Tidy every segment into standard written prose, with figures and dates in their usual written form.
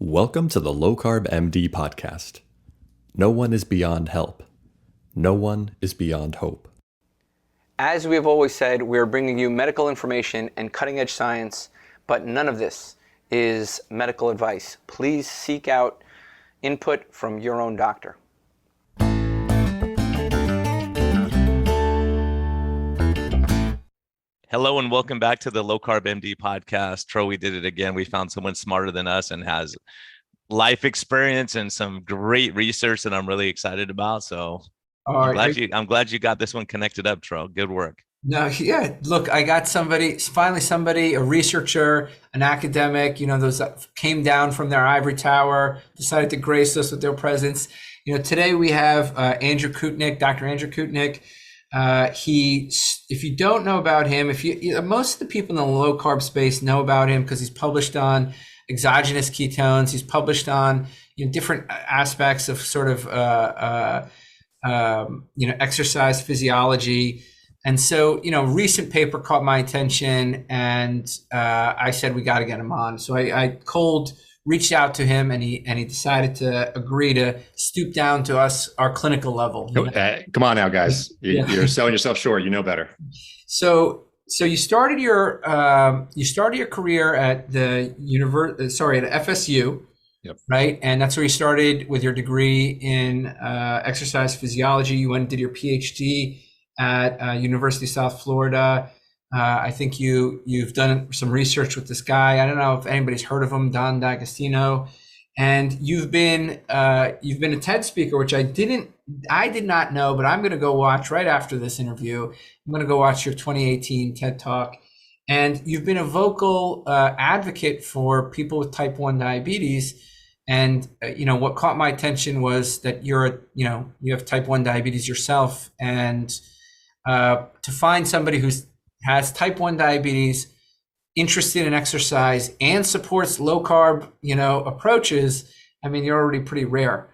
Welcome to the Low Carb MD podcast. No one is beyond help. No one is beyond hope. As we have always said, we are bringing you medical information and cutting-edge science, but none of this is medical advice. Please seek out input from your own doctor. Hello and welcome back to the Low Carb MD podcast. Tro, we did it again. We found someone smarter than us and has life experience and some great research that I'm really excited about. So I'm glad you got this one connected up, Tro. Good work. No, yeah. Look, I got finally somebody, a researcher, an academic, those that came down from their ivory tower, decided to grace us with their presence. Today we have Andrew Koutnik, Dr. Andrew Koutnik. If you don't know about him, most of the people in the low carb space know about him because he's published on exogenous ketones. He's published on different aspects of sort of exercise physiology. And so recent paper caught my attention, and I said we got to get him on. So I reached out to him, and he decided to agree to stoop down to our clinical level. Come on now, guys. You're selling yourself short. You know better. So you started your career at the at FSU, yep. Right? And that's where you started with your degree in exercise physiology. You went and did your PhD at University of South Florida. I think you've done some research with this guy. I don't know if anybody's heard of him, Don D'Agostino. And you've been a TED speaker, which I did not know, but I'm going to go watch right after this interview. I'm going to go watch your 2018 TED Talk. And you've been a vocal advocate for people with type 1 diabetes. And what caught my attention was that you have type 1 diabetes yourself, and to find somebody who has type 1 diabetes, interested in exercise, and supports low carb, approaches, you're already pretty rare.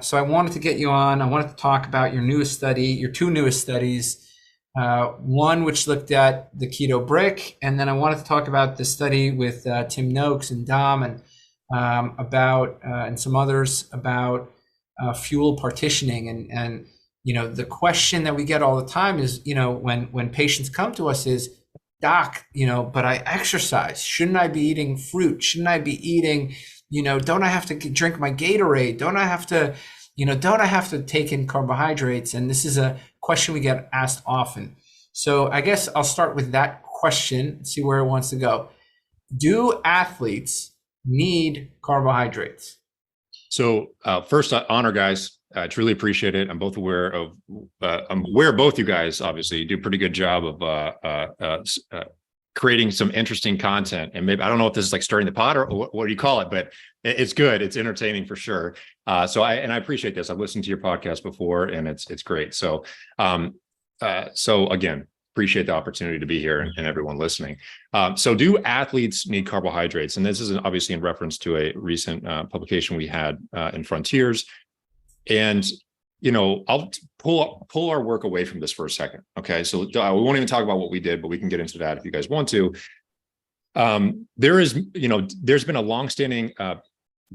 So I wanted to get you on. I wanted to talk about your two newest studies, one which looked at the keto brick, and then I wanted to talk about the study with Tim Noakes and Dom and and some others about fuel partitioning. And the question that we get all the time is, when patients come to us is, doc, but I exercise. Shouldn't I be eating fruit? Shouldn't I be eating, don't I have to drink my Gatorade? Don't I have to take in carbohydrates? And this is a question we get asked often. So I guess I'll start with that question, see where it wants to go. Do athletes need carbohydrates? So first, honor, guys. I truly appreciate it. I'm aware of both you guys. Obviously, you do a pretty good job of creating some interesting content. And maybe I don't know if this is like stirring the pot or what do you call it, but it's good. It's entertaining for sure. So I appreciate this. I've listened to your podcast before, and it's great. So again, appreciate the opportunity to be here and everyone listening. So do athletes need carbohydrates? And this is obviously in reference to a recent publication we had in Frontiers. And, I'll pull our work away from this for a second. Okay. So we won't even talk about what we did, but we can get into that if you guys want to. There's been a longstanding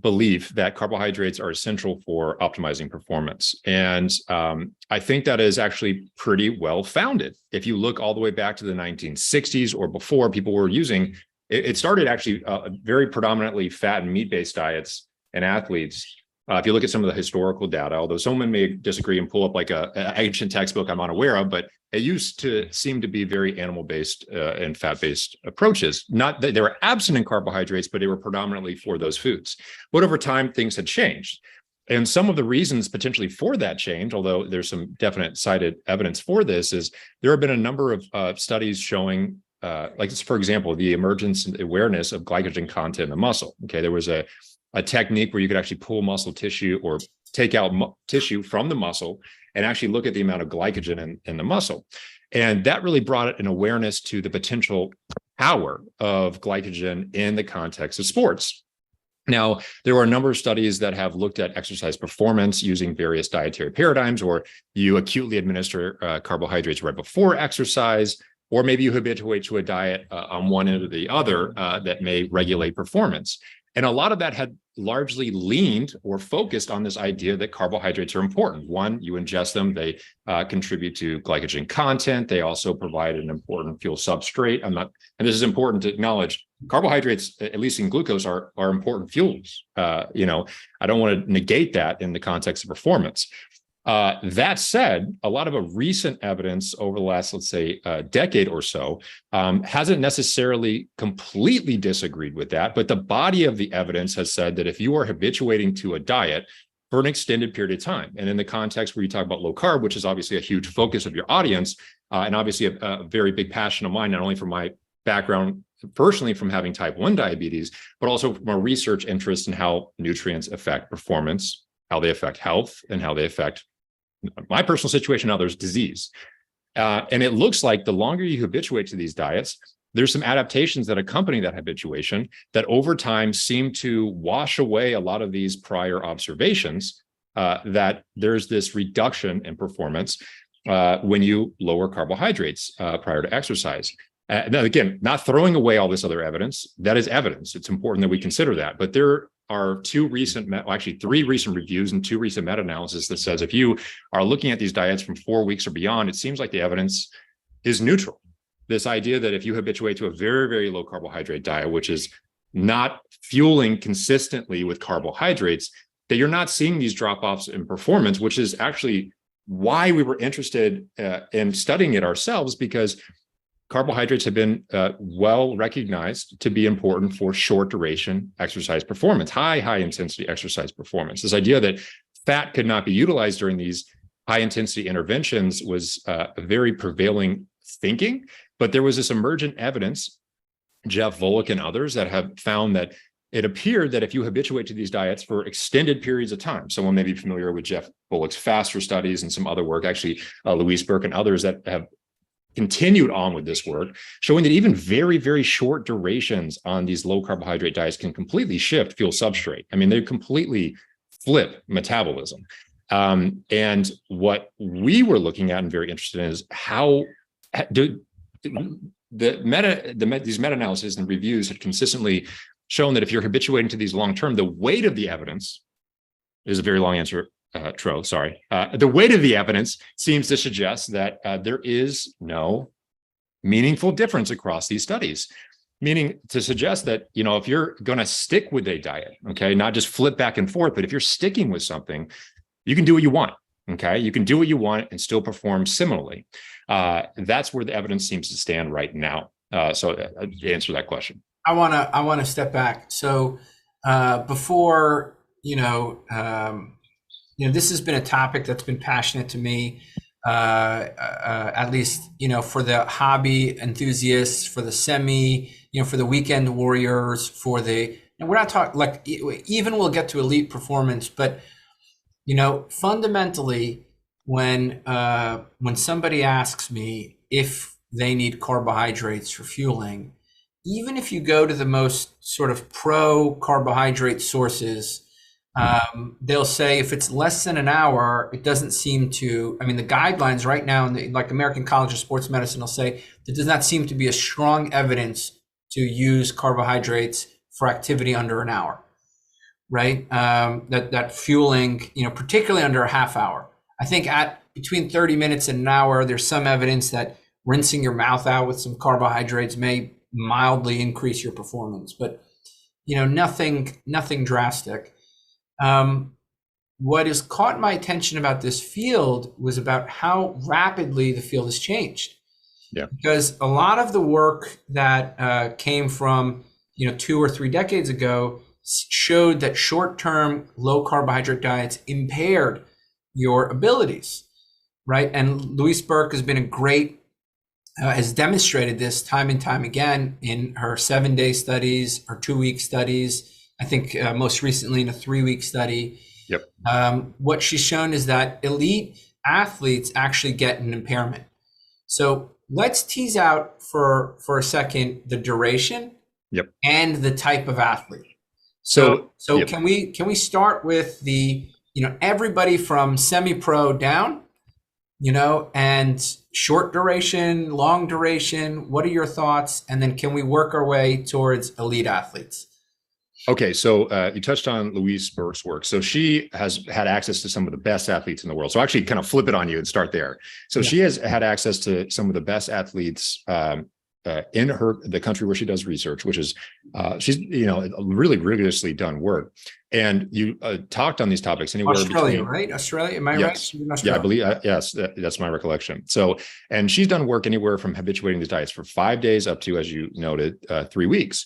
belief that carbohydrates are essential for optimizing performance. And I think that is actually pretty well founded. If you look all the way back to the 1960s or before, people were using, it started actually very predominantly fat and meat-based diets in athletes. If you look at some of the historical data, although someone may disagree and pull up like an ancient textbook I'm unaware of, but it used to seem to be very animal-based and fat-based approaches. Not that they were absent in carbohydrates, but they were predominantly for those foods. But over time, things had changed. And some of the reasons potentially for that change, although there's some definite cited evidence for this, is there have been a number of studies showing, for example, the emergence and awareness of glycogen content in the muscle. Okay, there was a technique where you could actually pull muscle tissue or take out tissue from the muscle and actually look at the amount of glycogen in the muscle. And that really brought an awareness to the potential power of glycogen in the context of sports. Now, there are a number of studies that have looked at exercise performance using various dietary paradigms, or you acutely administer carbohydrates right before exercise, or maybe you habituate to a diet on one end or the other that may regulate performance. And a lot of that had largely leaned or focused on this idea that carbohydrates are important. One, you ingest them, they contribute to glycogen content. They also provide an important fuel substrate. And this is important to acknowledge, carbohydrates, at least in glucose, are important fuels. I don't want to negate that in the context of performance. That said, a lot of recent evidence over the last, let's say, decade or so hasn't necessarily completely disagreed with that, but the body of the evidence has said that if you are habituating to a diet for an extended period of time, and in the context where you talk about low carb, which is obviously a huge focus of your audience, and obviously a very big passion of mine, not only from my background personally from having type 1 diabetes, but also from a research interest in how nutrients affect performance, how they affect health, and how they affect my personal situation, others' disease. And it looks like the longer you habituate to these diets, there's some adaptations that accompany that habituation that over time seem to wash away a lot of these prior observations that there's this reduction in performance when you lower carbohydrates prior to exercise. Now, again, not throwing away all this other evidence. That is evidence. It's important that we consider that. But there are three recent reviews and 2 recent meta-analysis that says if you are looking at these diets from 4 weeks or beyond, it seems like the evidence is neutral. This idea that if you habituate to a very, very low carbohydrate diet, which is not fueling consistently with carbohydrates, that you're not seeing these drop-offs in performance, which is actually why we were interested in studying it ourselves, because carbohydrates have been well recognized to be important for short duration exercise performance, high intensity exercise performance. This idea that fat could not be utilized during these high intensity interventions was a very prevailing thinking, but there was this emergent evidence, Jeff Volek and others, that have found that it appeared that if you habituate to these diets for extended periods of time, someone may be familiar with Jeff Volek's FASTER studies and some other work, actually Louise Burkes and others that have continued on with this work, showing that even very, very short durations on these low carbohydrate diets can completely shift fuel substrate. I mean, they completely flip metabolism. And what we were looking at and very interested in is how do these meta-analysis and reviews had consistently shown that if you're habituating to these long-term, the weight of the evidence is a very long answer. Sorry. The weight of the evidence seems to suggest that there is no meaningful difference across these studies, meaning to suggest that, if you're going to stick with a diet, okay, not just flip back and forth, but if you're sticking with something, you can do what you want, okay? You can do what you want and still perform similarly. That's where the evidence seems to stand right now. So to answer that question. I want to step back. So before, this has been a topic that's been passionate to me, at least, for the hobby enthusiasts, for the for the weekend warriors, and we're not talking like, even we'll get to elite performance, but, fundamentally, when somebody asks me if they need carbohydrates for fueling, even if you go to the most sort of pro carbohydrate sources, they'll say if it's less than an hour, it doesn't seem to, the guidelines right now, like American College of Sports Medicine will say, there does not seem to be a strong evidence to use carbohydrates for activity under an hour, right? That fueling, particularly under a half hour. I think at between 30 minutes and an hour, there's some evidence that rinsing your mouth out with some carbohydrates may mildly increase your performance, but, nothing drastic. What has caught my attention about this field was about how rapidly the field has changed. Yeah. Because a lot of the work that came from 2 or 3 decades ago showed that short-term low carbohydrate diets impaired your abilities, right? And Louise Burkes has been has demonstrated this time and time again in her 7-day studies, her 2-week studies. I think most recently in a 3-week study. Yep. What she's shown is that elite athletes actually get an impairment. So let's tease out for a second the duration. Yep. And the type of athlete. So yep. Can we start with the everybody from semi-pro down, and short duration, long duration? What are your thoughts? And then can we work our way towards elite athletes? Okay, so you touched on Louise Burkes' work. So she has had access to some of the best athletes in the world. So actually kind of flip it on you and start there. So she has had access to some of the best athletes in the country where she does research, which is she's really rigorously done work. And you talked on these topics anywhere Australia, between, right? Australia, am I right? Yeah, I believe yes, that's my recollection. So, and she's done work anywhere from habituating these diets for 5 days up to, as you noted, 3 weeks.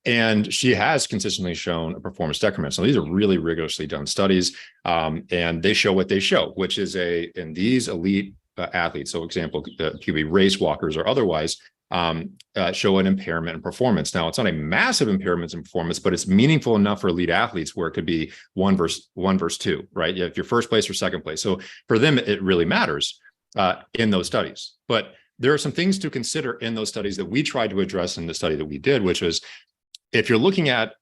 And she has consistently shown a performance decrement. So these are really rigorously done studies, and they show what they show, which is in these elite athletes. So, example, could be race walkers or otherwise, show an impairment in performance. Now, it's not a massive impairment in performance, but it's meaningful enough for elite athletes where it could be one versus two, right? If you're first place or second place. So for them, it really matters in those studies. But there are some things to consider in those studies that we tried to address in the study that we did, which was if you're looking at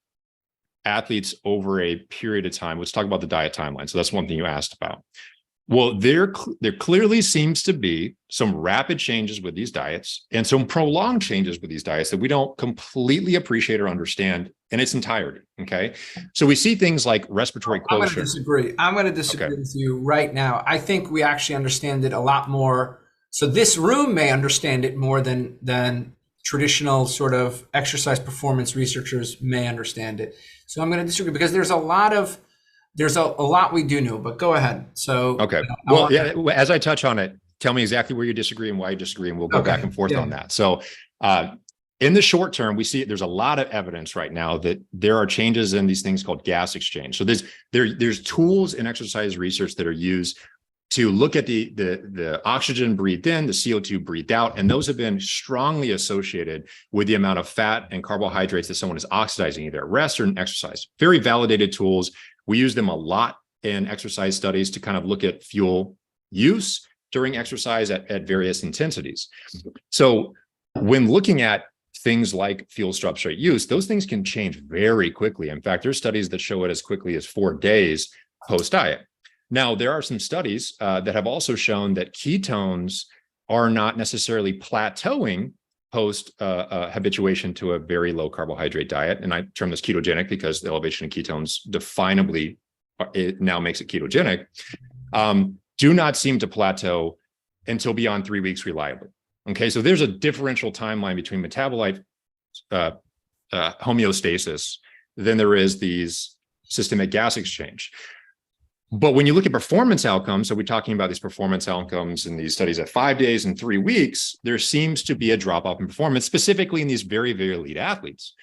athletes over a period of time, let's talk about the diet timeline. So that's one thing you asked about. Well, there clearly seems to be some rapid changes with these diets and some prolonged changes with these diets that we don't completely appreciate or understand in its entirety. Okay. So we see things like respiratory quotient. I'm going to disagree with you right now. I think we actually understand it a lot more. So this room may understand it more than traditional sort of exercise performance researchers may understand it. So I'm going to disagree because there's a lot we do know, but go ahead. So, okay. As I touch on it, tell me exactly where you disagree and why you disagree, and we'll go back and forth on that. So, in the short term, we see there's a lot of evidence right now that there are changes in these things called gas exchange. So there's tools in exercise research that are used to look at the oxygen breathed in, the CO2 breathed out, and those have been strongly associated with the amount of fat and carbohydrates that someone is oxidizing either at rest or in exercise. Very validated tools. We use them a lot in exercise studies to kind of look at fuel use during exercise at various intensities. So when looking at things like fuel substrate use, those things can change very quickly. In fact, there's studies that show it as quickly as 4 days post-diet. Now, there are some studies that have also shown that ketones are not necessarily plateauing post habituation to a very low carbohydrate diet. And I term this ketogenic because the elevation of ketones definably, it now makes it ketogenic, do not seem to plateau until beyond 3 weeks reliably. Okay, so there's a differential timeline between metabolite homeostasis than there is these systemic gas exchange. But when you look at performance outcomes, so we're talking about these performance outcomes in these studies at 5 days and 3 weeks, there seems to be a drop off in performance, specifically in these very, very elite athletes.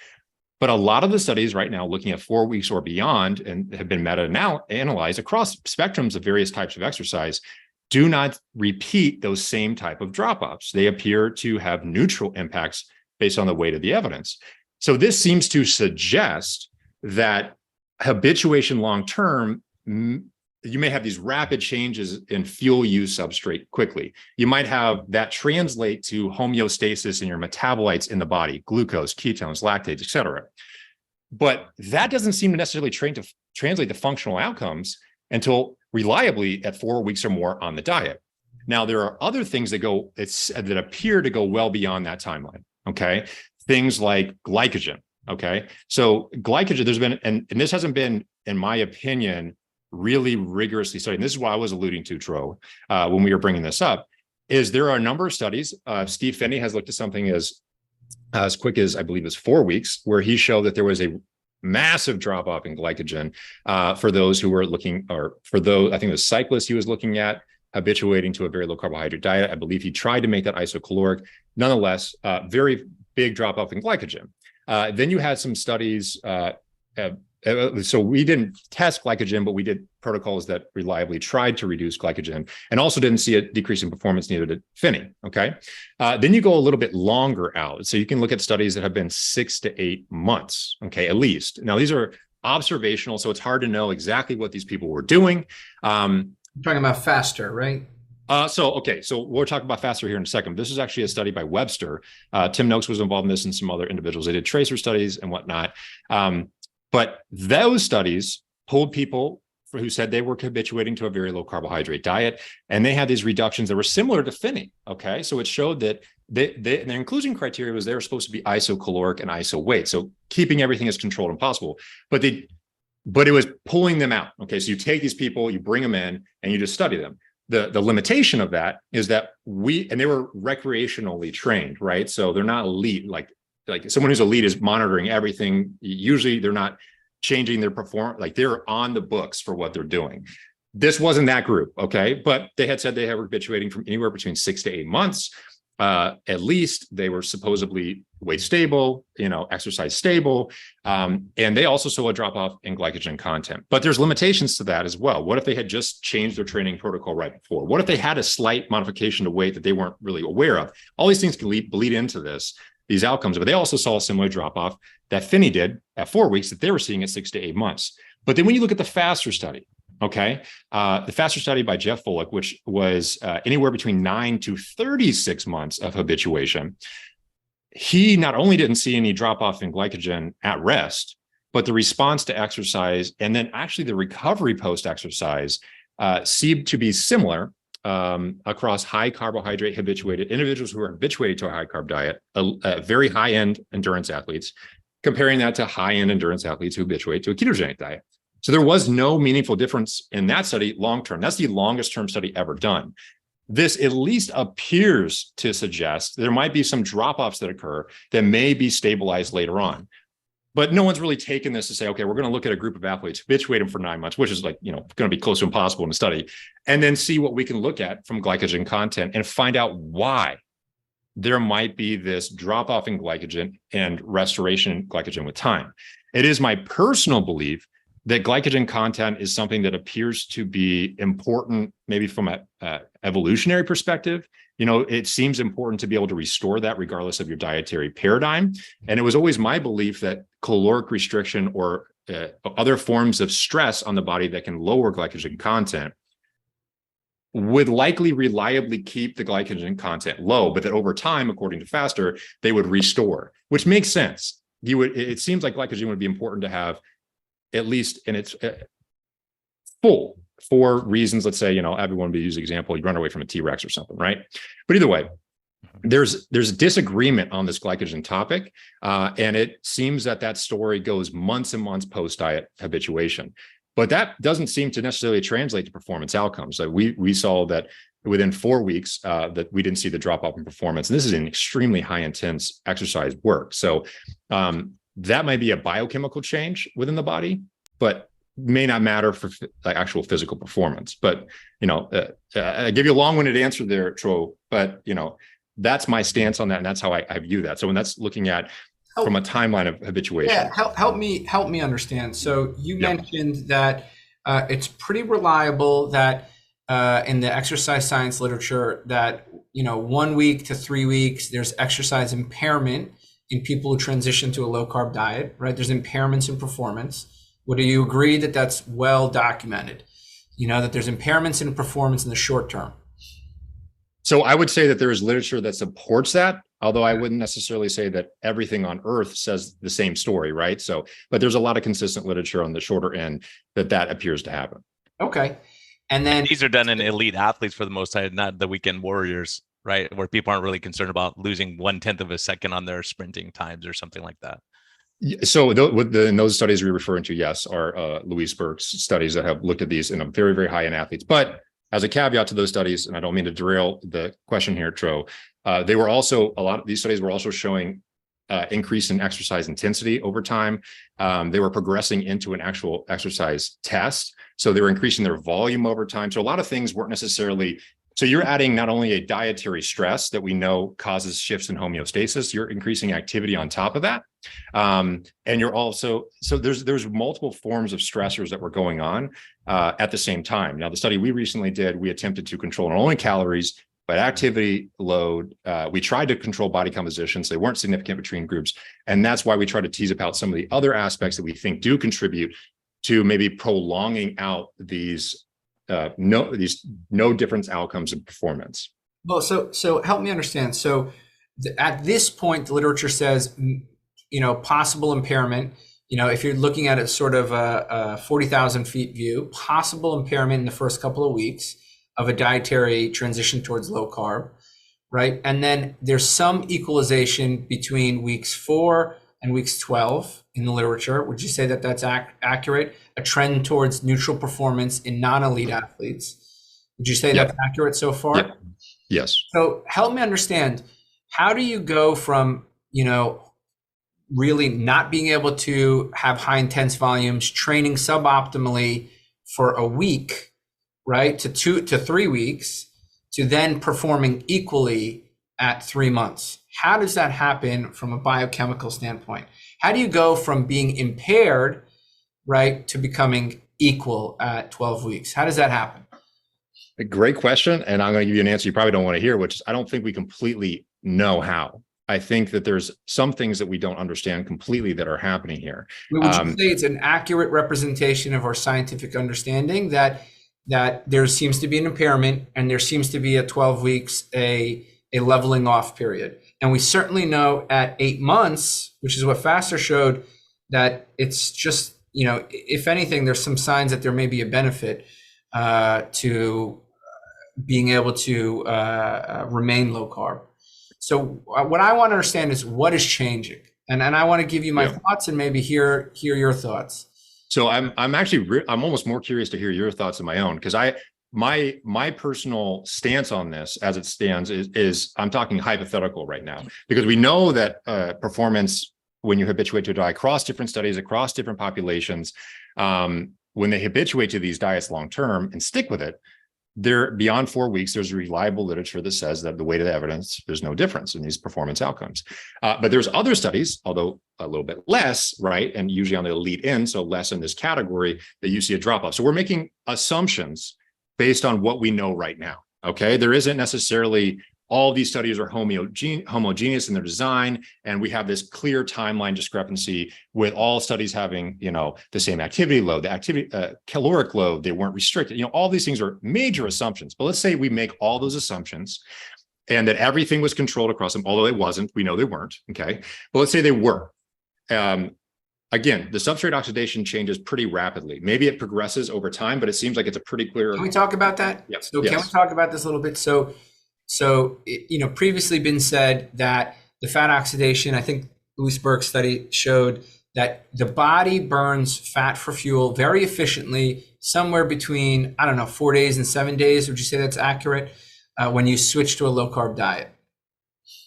But a lot of the studies right now looking at 4 weeks or beyond and have been meta-analyzed across spectrums of various types of exercise do not repeat those same type of drop-offs. They appear to have neutral impacts based on the weight of the evidence. So this seems to suggest that habituation long-term, you may have these rapid changes in fuel use substrate quickly. You might have that translate to homeostasis in your metabolites in the body, glucose, ketones, lactates, et cetera. But that doesn't seem to necessarily translate to functional outcomes until reliably at 4 weeks or more on the diet. Now, there are other things that appear to go well beyond that timeline, okay? Things like glycogen, okay? So glycogen, there's been, and this hasn't been, in my opinion, really rigorously studied. And this is what I was alluding to, Tro, when we were bringing this up, is there are a number of studies. Steve Finney has looked at something as quick as, I believe, 4 weeks, where he showed that there was a massive drop off in glycogen for those who were looking, or for those, I think it was cyclists he was looking at, habituating to a very low carbohydrate diet. I believe he tried to make that isocaloric. Nonetheless, very big drop off in glycogen. Then you had some studies. So we didn't test glycogen, but we did protocols that reliably tried to reduce glycogen and also didn't see a decrease in performance needed at Finney, okay? Then you go a little bit longer out. So you can look at studies that have been 6 to 8 months, okay, at least. Now, these are observational, so it's hard to know exactly what these people were doing. You're talking about faster, right? So we'll talk about faster here in a second. This is actually a study by Webster. Tim Noakes was involved in this and some other individuals. They did tracer studies and whatnot. But those studies pulled people who said they were habituating to a very low carbohydrate diet, and they had these reductions that were similar to Finney, okay? So it showed that their inclusion criteria was they were supposed to be isocaloric and iso weight, so keeping everything as controlled as possible. But it was pulling them out. Okay, so you take these people, you bring them in, and you just study them. The limitation of that is that they were recreationally trained, right? So they're not elite. Like someone who's elite is monitoring everything. Usually they're not changing their performance. Like they're on the books for what they're doing. This wasn't that group, okay? But they had said they were habituating from anywhere between 6 to 8 months. At least they were supposedly weight stable, exercise stable. And they also saw a drop off in glycogen content. But there's limitations to that as well. What if they had just changed their training protocol right before? What if they had a slight modification to weight that they weren't really aware of? All these things can bleed into these outcomes. But they also saw a similar drop off that Finney did at 4 weeks that they were seeing at 6 to 8 months. But then when you look at the FASTER study, okay, the FASTER study by Jeff Volek, which was anywhere between 9 to 36 months of habituation, he not only didn't see any drop off in glycogen at rest, but the response to exercise and then actually the recovery post exercise seemed to be similar across high carbohydrate habituated individuals who are habituated to a high carb diet, very high end endurance athletes, comparing that to high end endurance athletes who habituate to a ketogenic diet. So there was no meaningful difference in that study long term. That's the longest term study ever done. This at least appears to suggest there might be some drop-offs that occur that may be stabilized later on. But no one's really taken this to say, okay, we're going to look at a group of athletes, habituate them for 9 months, which is going to be close to impossible in a study, and then see what we can look at from glycogen content and find out why there might be this drop-off in glycogen and restoration in glycogen with time. It is my personal belief that glycogen content is something that appears to be important, maybe from an evolutionary perspective. It seems important to be able to restore that regardless of your dietary paradigm. And it was always my belief that caloric restriction or other forms of stress on the body that can lower glycogen content would likely reliably keep the glycogen content low, but that over time, according to FASTER, they would restore, which makes sense. It seems like glycogen would be important to have at least in its full for reasons. Let's say, everyone would use the example, you run away from a T-Rex or something, right? But either way, there's disagreement on this glycogen topic. And it seems that story goes months and months post-diet habituation. But that doesn't seem to necessarily translate to performance outcomes. So we saw that within 4 weeks that we didn't see the drop off in performance. And this is an extremely high intense exercise work. So that might be a biochemical change within the body, but may not matter for actual physical performance. But, I give you a long-winded answer there, Tro, but, that's my stance on that. And that's how I view that. So when that's looking at from a timeline of habituation. Yeah, help me understand. So you mentioned that it's pretty reliable that in the exercise science literature that, 1 week to 3 weeks, there's exercise impairment in people who transition to a low carb diet, right? There's impairments in performance. Would you agree that that's well documented? That there's impairments in performance in the short term. So I would say that there is literature that supports that, although I wouldn't necessarily say that everything on earth says the same story, right? So, but there's a lot of consistent literature on the shorter end that appears to happen. Okay. And then these are done in elite athletes for the most part, not the weekend warriors, right? Where people aren't really concerned about losing 1/10 of a second on their sprinting times or something like that. So in those studies we're referring to, yes, are Louise Burkes studies that have looked at these in a very, very high end athletes. But as a caveat to those studies, and I don't mean to derail the question here, Tro, a lot of these studies were also showing increase in exercise intensity over time. They were progressing into an actual exercise test. So they were increasing their volume over time. So a lot of things weren't necessarily, so you're adding not only a dietary stress that we know causes shifts in homeostasis, you're increasing activity on top of that. And you're also, so there's multiple forms of stressors that were going on at the same time. Now, the study we recently did, we attempted to control not only calories, but activity load. We tried to control body composition, so they weren't significant between groups. And that's why we try to tease about some of the other aspects that we think do contribute to maybe prolonging out these no difference outcomes in performance. Well, so help me understand. So at this point, the literature says, possible impairment, if you're looking at it sort of a 40,000 feet view, possible impairment in the first couple of weeks of a dietary transition towards low carb. right? And then there's some equalization between weeks 4 and weeks 12 in the literature. Would you say that that's accurate? A trend towards neutral performance in non-elite athletes. Would you say that's accurate so far? Yeah. Yes. So help me understand, how do you go from, really not being able to have high intense volumes, training suboptimally for a week, right, to 2 to 3 weeks, to then performing equally at 3 months? How does that happen from a biochemical standpoint? How do you go from being impaired, right, to becoming equal at 12 weeks? How does that happen? A great question. And I'm going to give you an answer you probably don't want to hear, which is I don't think we completely know how. I think that there's some things that we don't understand completely that are happening here. Would you say it's an accurate representation of our scientific understanding that there seems to be an impairment and there seems to be at 12 weeks a leveling off period? And we certainly know at 8 months, which is what Faster showed, that it's just, if anything, there's some signs that there may be a benefit to being able to remain low carb. So what I want to understand is what is changing, and I want to give you my thoughts and maybe hear your thoughts. So I'm almost more curious to hear your thoughts than my own, because my personal stance on this as it stands is I'm talking hypothetical right now, because we know that performance, when you habituate to a diet, across different studies, across different populations, when they habituate to these diets long term and stick with it, there beyond 4 weeks, there's reliable literature that says that the weight of the evidence, there's no difference in these performance outcomes. But there's other studies, although a little bit less, right? And usually on the elite end, so less in this category, that you see a drop off. So we're making assumptions based on what we know right now. Okay. There isn't necessarily all these studies are homogeneous in their design, and we have this clear timeline discrepancy with all studies having, the same activity load, the caloric load, they weren't restricted. All these things are major assumptions. But let's say we make all those assumptions and that everything was controlled across them, although it wasn't. We know they weren't. Okay, but let's say they were. Again, the substrate oxidation changes pretty rapidly. Maybe it progresses over time, but it seems like it's a pretty clear. Can we talk about that? Yep. So can we talk about this a little bit? So, previously been said that the fat oxidation, I think Louise Burkes' study showed that the body burns fat for fuel very efficiently, somewhere between, 4 days and 7 days. Would you say that's accurate when you switch to a low carb diet?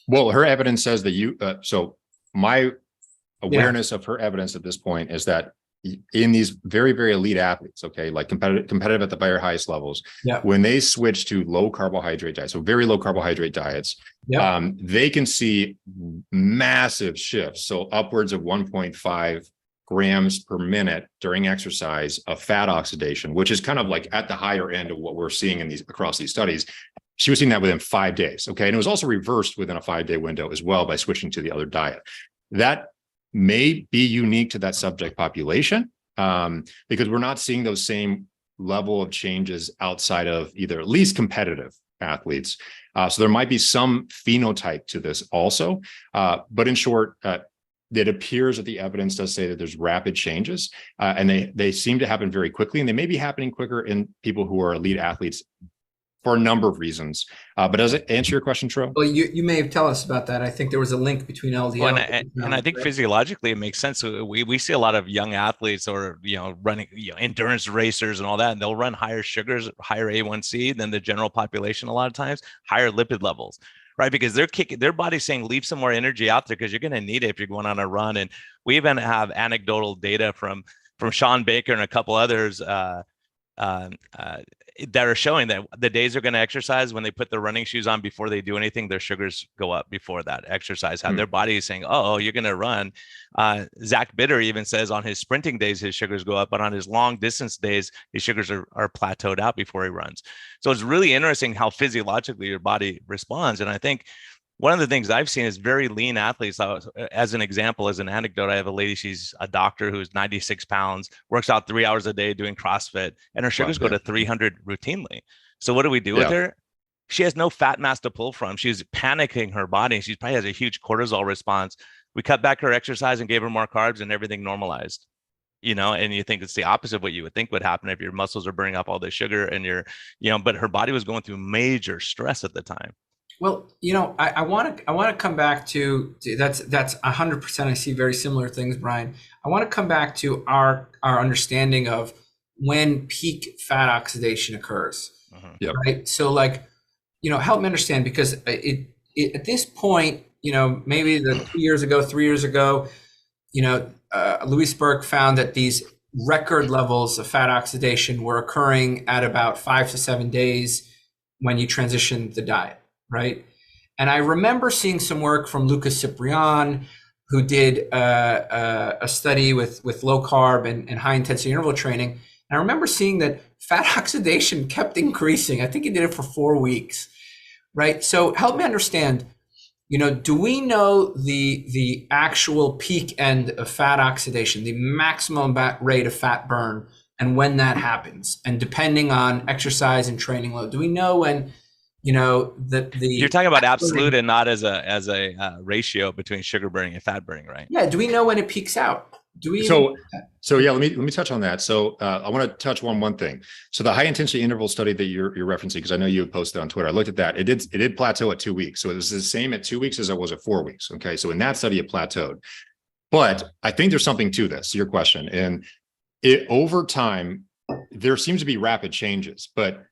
Well, her evidence says that so my awareness of her evidence at this point is that in these very, very elite athletes, okay, like competitive at the very highest levels, when they switch to low carbohydrate diets, so very low carbohydrate diets, they can see massive shifts. So upwards of 1.5 grams per minute during exercise of fat oxidation, which is kind of like at the higher end of what we're seeing in these across these studies. She was seeing that within 5 days. Okay. And it was also reversed within a 5-day window as well by switching to the other diet. That may be unique to that subject population because we're not seeing those same level of changes outside of either at least competitive athletes. So there might be some phenotype to this also. But in short, it appears that the evidence does say that there's rapid changes and they seem to happen very quickly, and they may be happening quicker in people who are elite athletes for a number of reasons. But does it answer your question, Tro? Well, you may tell us about that. I think there was a link between LDL. Well, and I think physiologically it makes sense. So we see a lot of young athletes or, running, endurance racers and all that, and they'll run higher sugars, higher A1C than the general population a lot of times, higher lipid levels, right? Because their body's saying, leave some more energy out there because you're going to need it if you're going on a run. And we even have anecdotal data from Sean Baker and a couple others that are showing that the days they're going to exercise, when they put their running shoes on before they do anything, their sugars go up before that exercise. Their body is saying, oh, you're going to run. Zach Bitter even says on his sprinting days, his sugars go up, but on his long distance days, his sugars are plateaued out before he runs. So it's really interesting how physiologically your body responds. And I think one of the things I've seen is very lean athletes. As an example, as an anecdote, I have a lady, she's a doctor who's 96 pounds, works out 3 hours a day doing CrossFit, and her sugars go to 300 routinely. So what do we do with her? She has no fat mass to pull from. She's panicking her body. She probably has a huge cortisol response. We cut back her exercise and gave her more carbs, and everything normalized. And you think it's the opposite of what you would think would happen if your muscles are burning up all the sugar and but her body was going through major stress at the time. Well, I want to come back to that's 100%. I see very similar things, Brian. I want to come back to our understanding of when peak fat oxidation occurs. Yep. Right. So help me understand, because it at this point, maybe 3 years ago, Louise Burkes found that these record levels of fat oxidation were occurring at about 5 to 7 days when you transitioned the diet, right? And I remember seeing some work from Lucas Ciprian, who did a study with low carb and high intensity interval training. And I remember seeing that fat oxidation kept increasing. I think he did it for 4 weeks, right? So help me understand, do we know the actual peak end of fat oxidation, the maximum rate of fat burn, and when that happens? And depending on exercise and training load, do we know when, you're talking about absolute and not as a ratio between sugar burning and fat burning, right? Yeah. Do we know when it peaks out? Do we? So yeah, let me touch on that. So I want to touch on one thing. So the high intensity interval study that you're referencing, because I know you posted on Twitter, I looked at that. It did plateau at 2 weeks. So it was the same at 2 weeks as it was at 4 weeks. Okay. So in that study, it plateaued. But I think there's something to this, your question. And over time, there seems to be rapid changes, but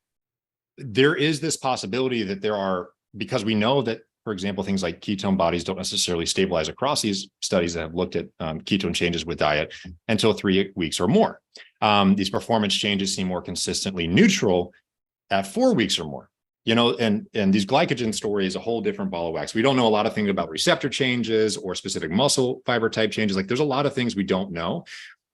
there is this possibility that because we know that, for example, things like ketone bodies don't necessarily stabilize across these studies that have looked at ketone changes with diet until 3 weeks or more. These performance changes seem more consistently neutral at 4 weeks or more. And these glycogen story is a whole different ball of wax. We don't know a lot of things about receptor changes or specific muscle fiber type changes. There's a lot of things we don't know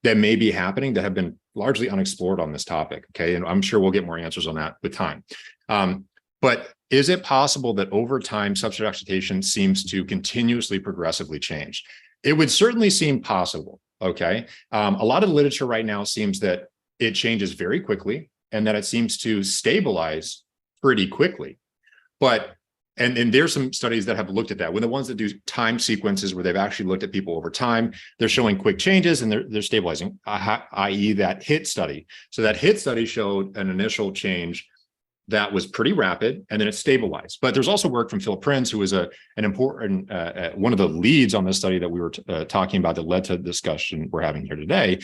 that may be happening that have been largely unexplored on this topic. Okay. And I'm sure we'll get more answers on that with time. But is it possible that over time, substrate oxidation seems to continuously progressively change? It would certainly seem possible. Okay. A lot of the literature right now seems that it changes very quickly and that it seems to stabilize pretty quickly. But and there's some studies that have looked at that. When the ones that do time sequences where they've actually looked at people over time, they're showing quick changes and they're stabilizing, i.e. that HIT study. So that HIT study showed an initial change that was pretty rapid and then it stabilized. But there's also work from Phil Prince, who is an important, one of the leads on this study that we were talking about that led to the discussion we're having here today.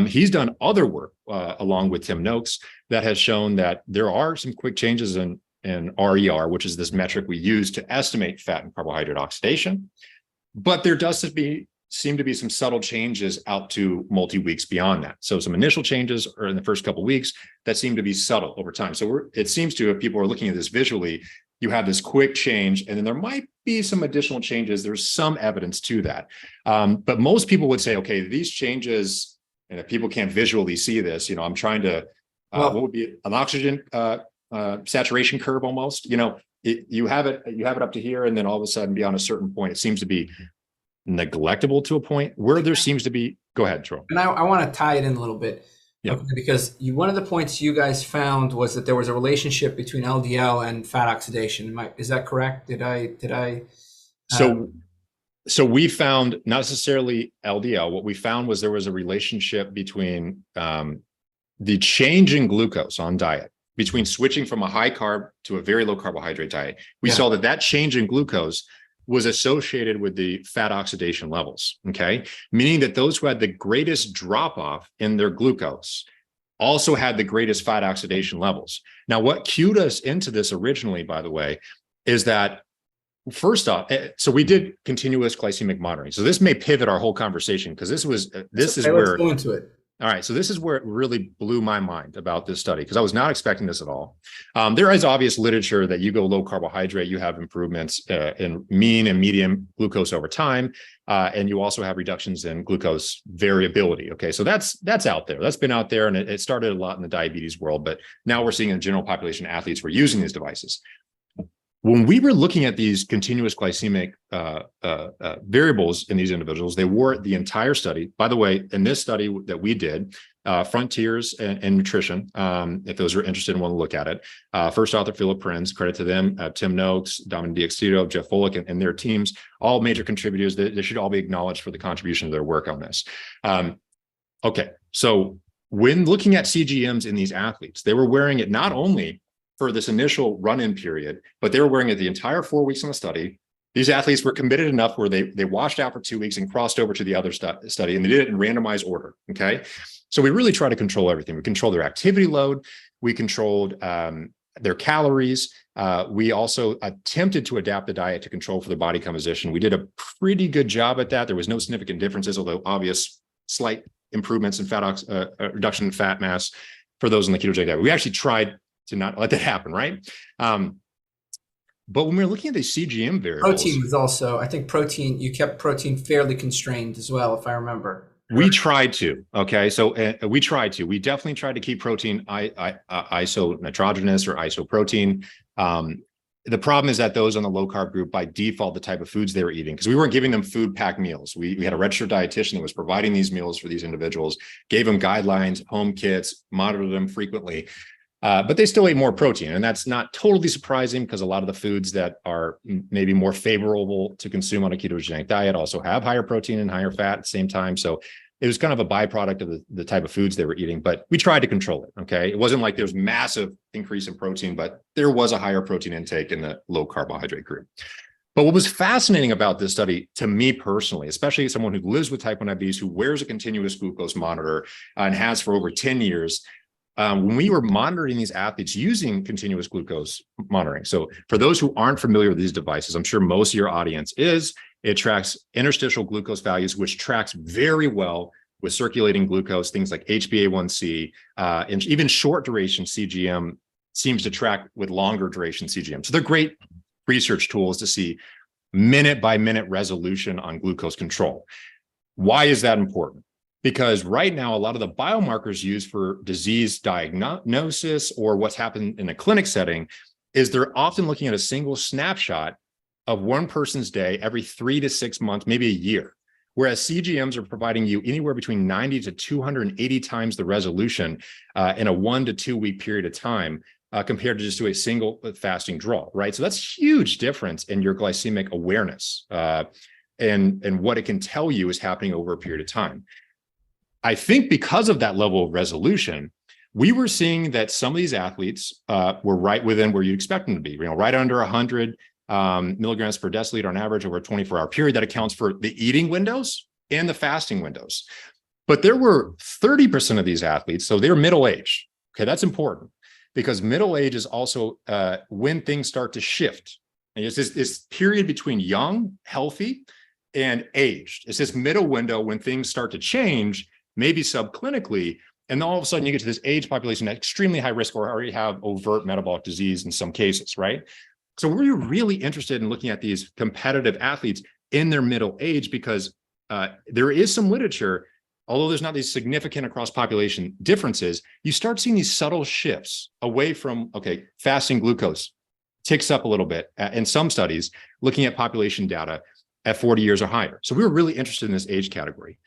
He's done other work along with Tim Noakes that has shown that there are some quick changes in RER, which is this metric we use to estimate fat and carbohydrate oxidation. But there does seem to be some subtle changes out to multi-weeks beyond that. So some initial changes are in the first couple of weeks that seem to be subtle over time. So it seems to, if people are looking at this visually, you have this quick change, and then there might be some additional changes. There's some evidence to that. But most people would say, okay, these changes, and if people can't visually see this, I'm trying to, what would be an oxygen saturation curve almost, you have it up to here, and then all of a sudden beyond a certain point, it seems to be neglectable to a point where there seems to be, go ahead, Troy. And I want to tie it in a little bit. Yep. Because one of the points you guys found was that there was a relationship between LDL and fat oxidation. Is that correct? Did I? So we found not necessarily LDL. What we found was there was a relationship between the change in glucose on diet, between switching from a high carb to a very low carbohydrate diet. We saw that change in glucose was associated with the fat oxidation levels, okay? Meaning that those who had the greatest drop-off in their glucose also had the greatest fat oxidation levels. Now, what cued us into this originally, by the way, is that first off, so we did continuous glycemic monitoring. So this may pivot our whole conversation, because this is where, let's go into it. All right, so this is where it really blew my mind about this study, because I was not expecting this at all. There is obvious literature that you go low carbohydrate, you have improvements in mean and median glucose over time, and you also have reductions in glucose variability. Okay, so that's out there. That's been out there, and it started a lot in the diabetes world, but now we're seeing in general population athletes who are using these devices. When we were looking at these continuous glycemic variables in these individuals, they wore the entire study. By the way, in this study that we did, Frontiers and Nutrition, if those are interested and want to look at it, first author, Philip Prinz, credit to them, Tim Noakes, Dominic Diaxito, Jeff Volek, and their teams, all major contributors. They should all be acknowledged for the contribution of their work on this. Okay, so when looking at CGMs in these athletes, they were wearing it not only for this initial run-in period, but they were wearing it the entire 4 weeks in the study. These athletes were committed enough where they washed out for 2 weeks and crossed over to the other study, and they did it in randomized order, okay? So we really try to control everything. We controlled their activity load. We controlled their calories. We also attempted to adapt the diet to control for their body composition. We did a pretty good job at that. There was no significant differences, although obvious slight improvements in reduction in fat mass for those in the ketogenic diet. We actually tried to not let that happen, right? But when we were looking at the CGM variables, protein was also, I think protein, you kept protein fairly constrained as well, if I remember. We tried to, okay? So we definitely tried to keep protein isonitrogenous or isoprotein. The problem is that those on the low carb group, by default, the type of foods they were eating, because we weren't giving them food pack meals. We had a registered dietitian that was providing these meals for these individuals, gave them guidelines, home kits, monitored them frequently. But they still ate more protein. And that's not totally surprising because a lot of the foods that are maybe more favorable to consume on a ketogenic diet also have higher protein and higher fat at the same time. So it was kind of a byproduct of the type of foods they were eating, but we tried to control it, okay? It wasn't like there's massive increase in protein, but there was a higher protein intake in the low carbohydrate group. But what was fascinating about this study, to me personally, especially as someone who lives with type 1 diabetes, who wears a continuous glucose monitor and has for over 10 years, when we were monitoring these athletes using continuous glucose monitoring. So for those who aren't familiar with these devices, I'm sure most of your audience is, it tracks interstitial glucose values, which tracks very well with circulating glucose, things like HbA1c, and even short duration CGM seems to track with longer duration CGM. So they're great research tools to see minute by minute resolution on glucose control. Why is that important? Because right now, a lot of the biomarkers used for disease diagnosis or what's happened in a clinic setting is they're often looking at a single snapshot of one person's day every 3 to 6 months, maybe a year. Whereas CGMs are providing you anywhere between 90 to 280 times the resolution in a 1 to 2 week period of time compared to just to a single fasting draw, right? So that's huge difference in your glycemic awareness and what it can tell you is happening over a period of time. I think because of that level of resolution, we were seeing that some of these athletes were right within where you'd expect them to be, right under 100 milligrams per deciliter on average over a 24-hour period. That accounts for the eating windows and the fasting windows. But there were 30% of these athletes, so they're middle age. Okay, that's important because middle age is also when things start to shift. And it's this period between young, healthy, and aged. It's this middle window when things start to change, maybe subclinically, and then all of a sudden you get to this age population at extremely high risk or already have overt metabolic disease in some cases, right? So we're really interested in looking at these competitive athletes in their middle age because there is some literature, although there's not these significant across population differences, you start seeing these subtle shifts away from, okay, fasting glucose ticks up a little bit in some studies, looking at population data at 40 years or higher. So we were really interested in this age category.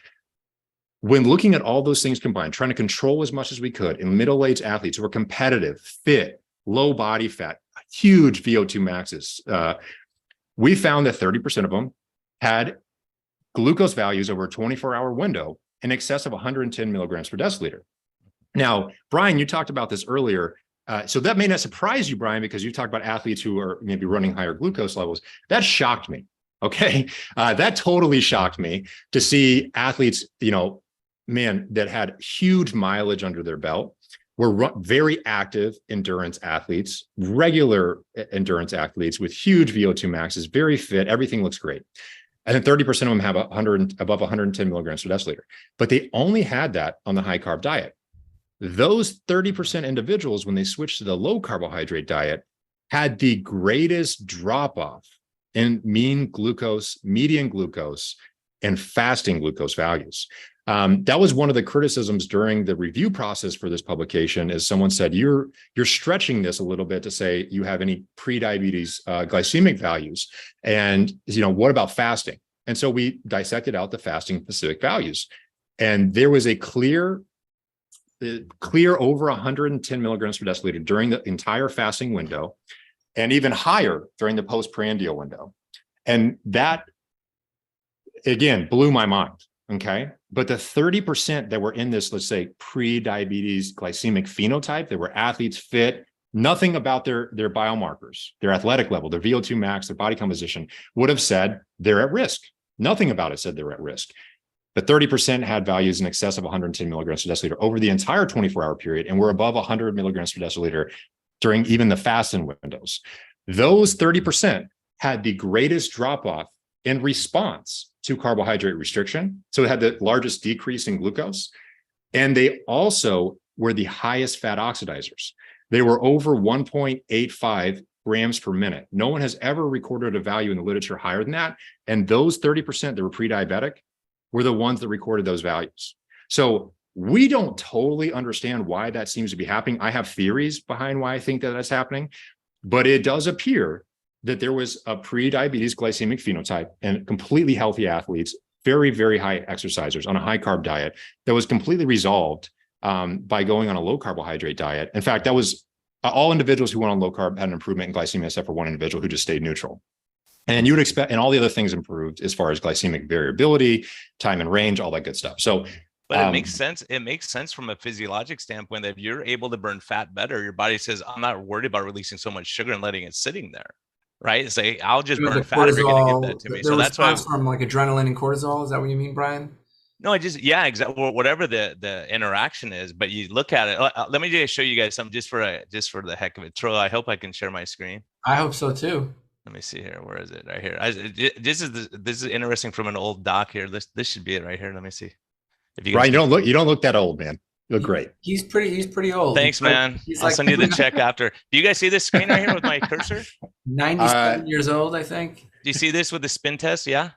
When looking at all those things combined, trying to control as much as we could in middle-aged athletes who are competitive, fit, low body fat, huge VO2 maxes, we found that 30% of them had glucose values over a 24-hour window in excess of 110 milligrams per deciliter. Now, Brian, you talked about this earlier. So that may not surprise you, Brian, because you talked about athletes who are maybe running higher glucose levels. That shocked me. Okay. That totally shocked me to see athletes, that had huge mileage under their belt, were very active endurance athletes, regular endurance athletes with huge VO2 maxes, very fit, everything looks great. And then 30% of them have above 110 milligrams per deciliter, but they only had that on the high carb diet. Those 30% individuals, when they switched to the low carbohydrate diet, had the greatest drop off in mean glucose, median glucose, and fasting glucose values. That was one of the criticisms during the review process for this publication, is someone said, you're stretching this a little bit to say you have any pre-diabetes glycemic values. And, what about fasting? And so we dissected out the fasting specific values. And there was a clear over 110 milligrams per deciliter during the entire fasting window, and even higher during the postprandial window. And that, again, blew my mind. Okay. But the 30% that were in this, let's say, pre-diabetes glycemic phenotype, that were athletes, fit, Nothing about their biomarkers, their athletic level, their VO2 max, their body composition would have said they're at risk. Nothing about it said they're at risk. But 30% had values in excess of 110 milligrams per deciliter over the entire 24-hour period, and were above 100 milligrams per deciliter during even the fasting windows. Those 30% had the greatest drop-off in response to carbohydrate restriction. So it had the largest decrease in glucose. And they also were the highest fat oxidizers. They were over 1.85 grams per minute. No one has ever recorded a value in the literature higher than that. And those 30% that were pre-diabetic were the ones that recorded those values. So we don't totally understand why that seems to be happening. I have theories behind why I think that that's happening, but it does appear that there was a pre-diabetes glycemic phenotype and completely healthy athletes, very, very high exercisers on a high carb diet that was completely resolved by going on a low carbohydrate diet. In fact, that was all individuals who went on low carb had an improvement in glycemia except for one individual who just stayed neutral. And you would expect, and all the other things improved as far as glycemic variability, time and range, all that good stuff. So, but it makes sense. It makes sense from a physiologic standpoint that if you're able to burn fat better, your body says, I'm not worried about releasing so much sugar and letting it sitting there. Right? Say, I'll just burn fat if you're going to get that to me. So that's why from like adrenaline and cortisol. Is that what you mean, Brian? No, yeah, exactly. Whatever the interaction is, but you look at it. Let me just show you guys something just for the heck of it. Troy, I hope I can share my screen. I hope so too. Let me see here. Where is it? Right here. This is interesting from an old doc here. This should be it right here. Let me see. If you Brian, you don't look that old, man. You look great. He's pretty old. Thanks, man. I'll send you the check after. Do you guys see this screen right here with my cursor? 97 years old, I think. Do you see this with the spin test? Yeah.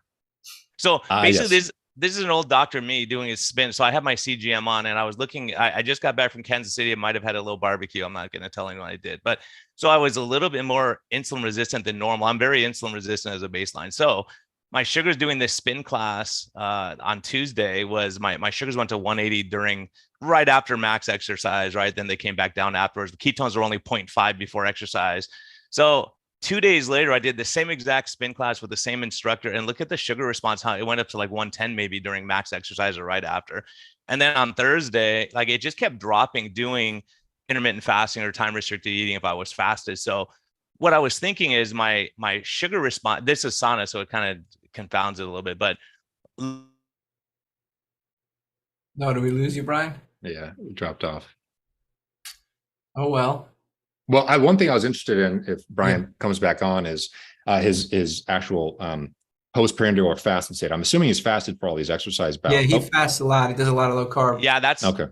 So basically, yes. This is an old doctor me doing his spin. So I have my CGM on, and I was looking. I just got back from Kansas City. I might have had a little barbecue. I'm not going to tell anyone I did, but so I was a little bit more insulin resistant than normal. I'm very insulin resistant as a baseline. So my sugars doing this spin class on Tuesday was my sugars went to 180 right after max exercise. Right, then they came back down afterwards. The ketones were only 0.5 before exercise. So 2 days later, I did the same exact spin class with the same instructor, and look at the sugar response, how it went up to like 110 maybe during max exercise or right after. And then on Thursday, like it just kept dropping doing intermittent fasting or time restricted eating if I was fasted. So what I was thinking is my sugar response, this is sauna, so it kind of confounds it a little bit, but. No, did we lose you, Brian? Yeah, it dropped off. Oh, well. Well, one thing I was interested in, if Brian comes back on, is his actual post-prandial or fasted state. I'm assuming he's fasted for all these exercise bouts. Yeah, he fasts a lot. He does a lot of low carb. Yeah, that's okay.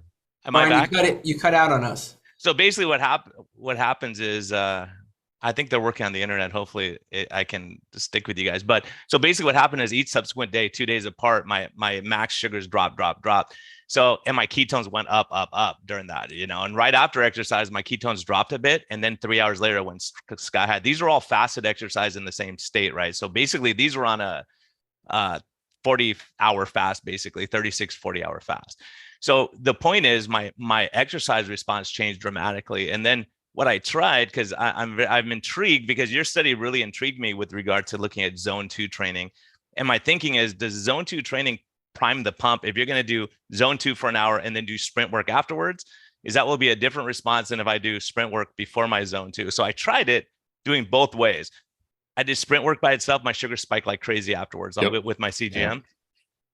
Am Brian, I back? You cut out on us. So basically, what happens is I think they're working on the internet. Hopefully, I can stick with you guys. But so basically, what happened is each subsequent day, 2 days apart, my max sugars drop. So, and my ketones went up during that, and right after exercise, my ketones dropped a bit. And then 3 hours later, went sky high. These are all fasted exercise in the same state, right? So basically, these were on a 40-hour fast, basically 40-hour fast. So the point is my exercise response changed dramatically. And then what I tried, because I'm intrigued, because your study really intrigued me with regard to looking at zone 2 training. And my thinking is, does zone 2 training prime the pump? If you're going to do zone 2 for an hour and then do sprint work afterwards, will be a different response than if I do sprint work before my zone 2. So I tried it doing both ways. I did sprint work by itself. My sugar spiked like crazy afterwards with my CGM. Yeah.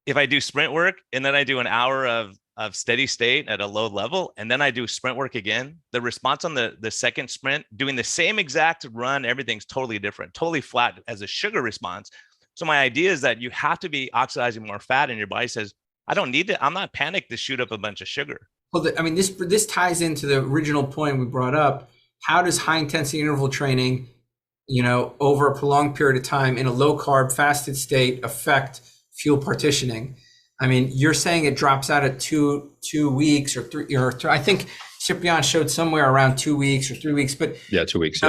If I do sprint work and then I do an hour of steady state at a low level, and then I do sprint work again, the response on the second sprint, doing the same exact run, everything's totally different, totally flat as a sugar response. So my idea is that you have to be oxidizing more fat, and your body says, I don't need to, I'm not panicked to shoot up a bunch of sugar. Well, this ties into the original point we brought up. How does high intensity interval training, over a prolonged period of time in a low carb fasted state affect fuel partitioning? I mean, you're saying it drops out at two weeks or three, I think Ciprian showed somewhere around 2 weeks or 3 weeks, but yeah, 2 weeks.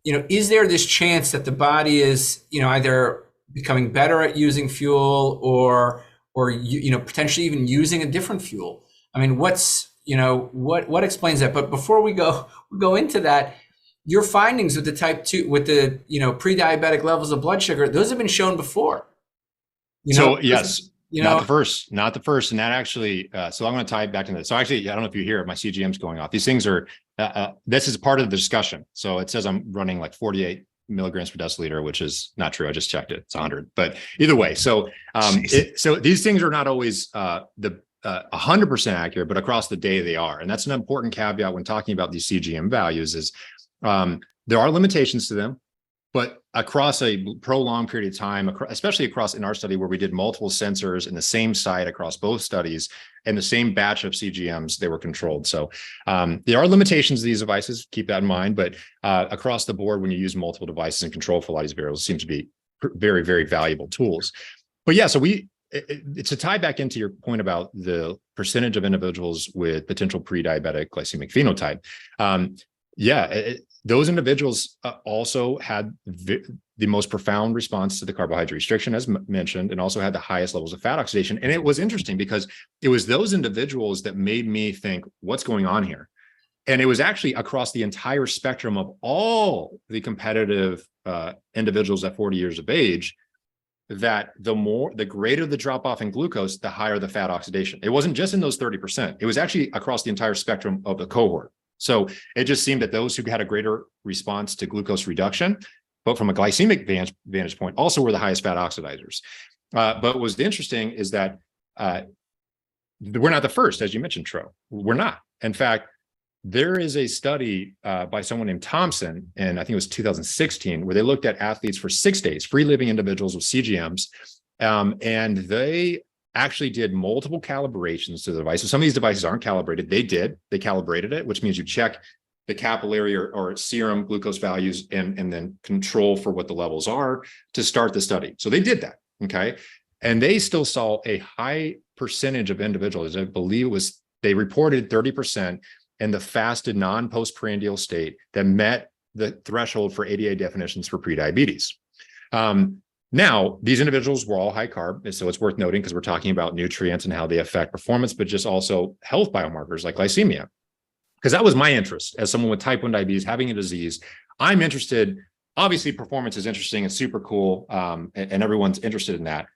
Is there this chance that the body is, either becoming better at using fuel or potentially even using a different fuel? I mean, what explains that? But before we go into that, your findings with the type 2, with the, pre-diabetic levels of blood sugar, those have been shown before. So yes, You Not know, the first, not the first. And that actually, so I'm going to tie it back to that. So actually, I don't know if you hear it, my CGM's going off. These things are, this is part of the discussion. So it says I'm running like 48 milligrams per deciliter, which is not true. I just checked it. It's 100. But either way, so so these things are not always 100% accurate, but across the day they are. And that's an important caveat when talking about these CGM values is there are limitations to them. But across a prolonged period of time, especially across in our study where we did multiple sensors in the same site across both studies and the same batch of CGMs, they were controlled. So there are limitations to these devices, keep that in mind. But across the board, when you use multiple devices and control for a lot of these variables, it seems to be very, very valuable tools. But yeah, so to tie back into your point about the percentage of individuals with potential pre-diabetic glycemic phenotype, those individuals also had the most profound response to the carbohydrate restriction, as mentioned, and also had the highest levels of fat oxidation. And it was interesting because it was those individuals that made me think, what's going on here? And it was actually across the entire spectrum of all the competitive individuals at 40 years of age, that the greater the drop off in glucose, the higher the fat oxidation. It wasn't just in those 30%. It was actually across the entire spectrum of the cohort. So it just seemed that those who had a greater response to glucose reduction, but from a glycemic vantage point, also were the highest fat oxidizers. But what was interesting is that we're not the first, as you mentioned, Tro. We're not. In fact, there is a study by someone named Thompson, and I think it was 2016, where they looked at athletes for 6 days, free living individuals with CGMs, and they actually did multiple calibrations to the device. So some of these devices aren't calibrated. They calibrated it, which means you check the capillary or serum glucose values and then control for what the levels are to start the study. So they did that, okay? And they still saw a high percentage of individuals, I believe it was, they reported 30% in the fasted non-postprandial state that met the threshold for ADA definitions for prediabetes. Now, these individuals were all high carb, so it's worth noting because we're talking about nutrients and how they affect performance, but just also health biomarkers like glycemia. Because that was my interest as someone with type 1 diabetes, having a disease. I'm interested, obviously performance is interesting, it's super cool, and everyone's interested in that,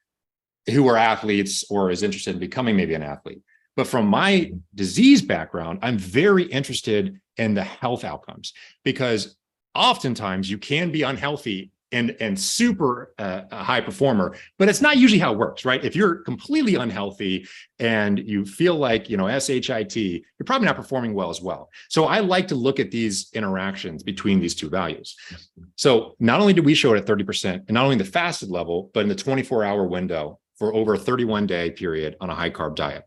who are athletes or is interested in becoming maybe an athlete. But from my disease background, I'm very interested in the health outcomes, because oftentimes you can be unhealthy and super high performer, but it's not usually how it works, right? If you're completely unhealthy and you feel like, SHIT, you're probably not performing well as well. So I like to look at these interactions between these two values. So not only did we show it at 30%, and not only the fasted level, but in the 24-hour window for over a 31-day period on a high carb diet.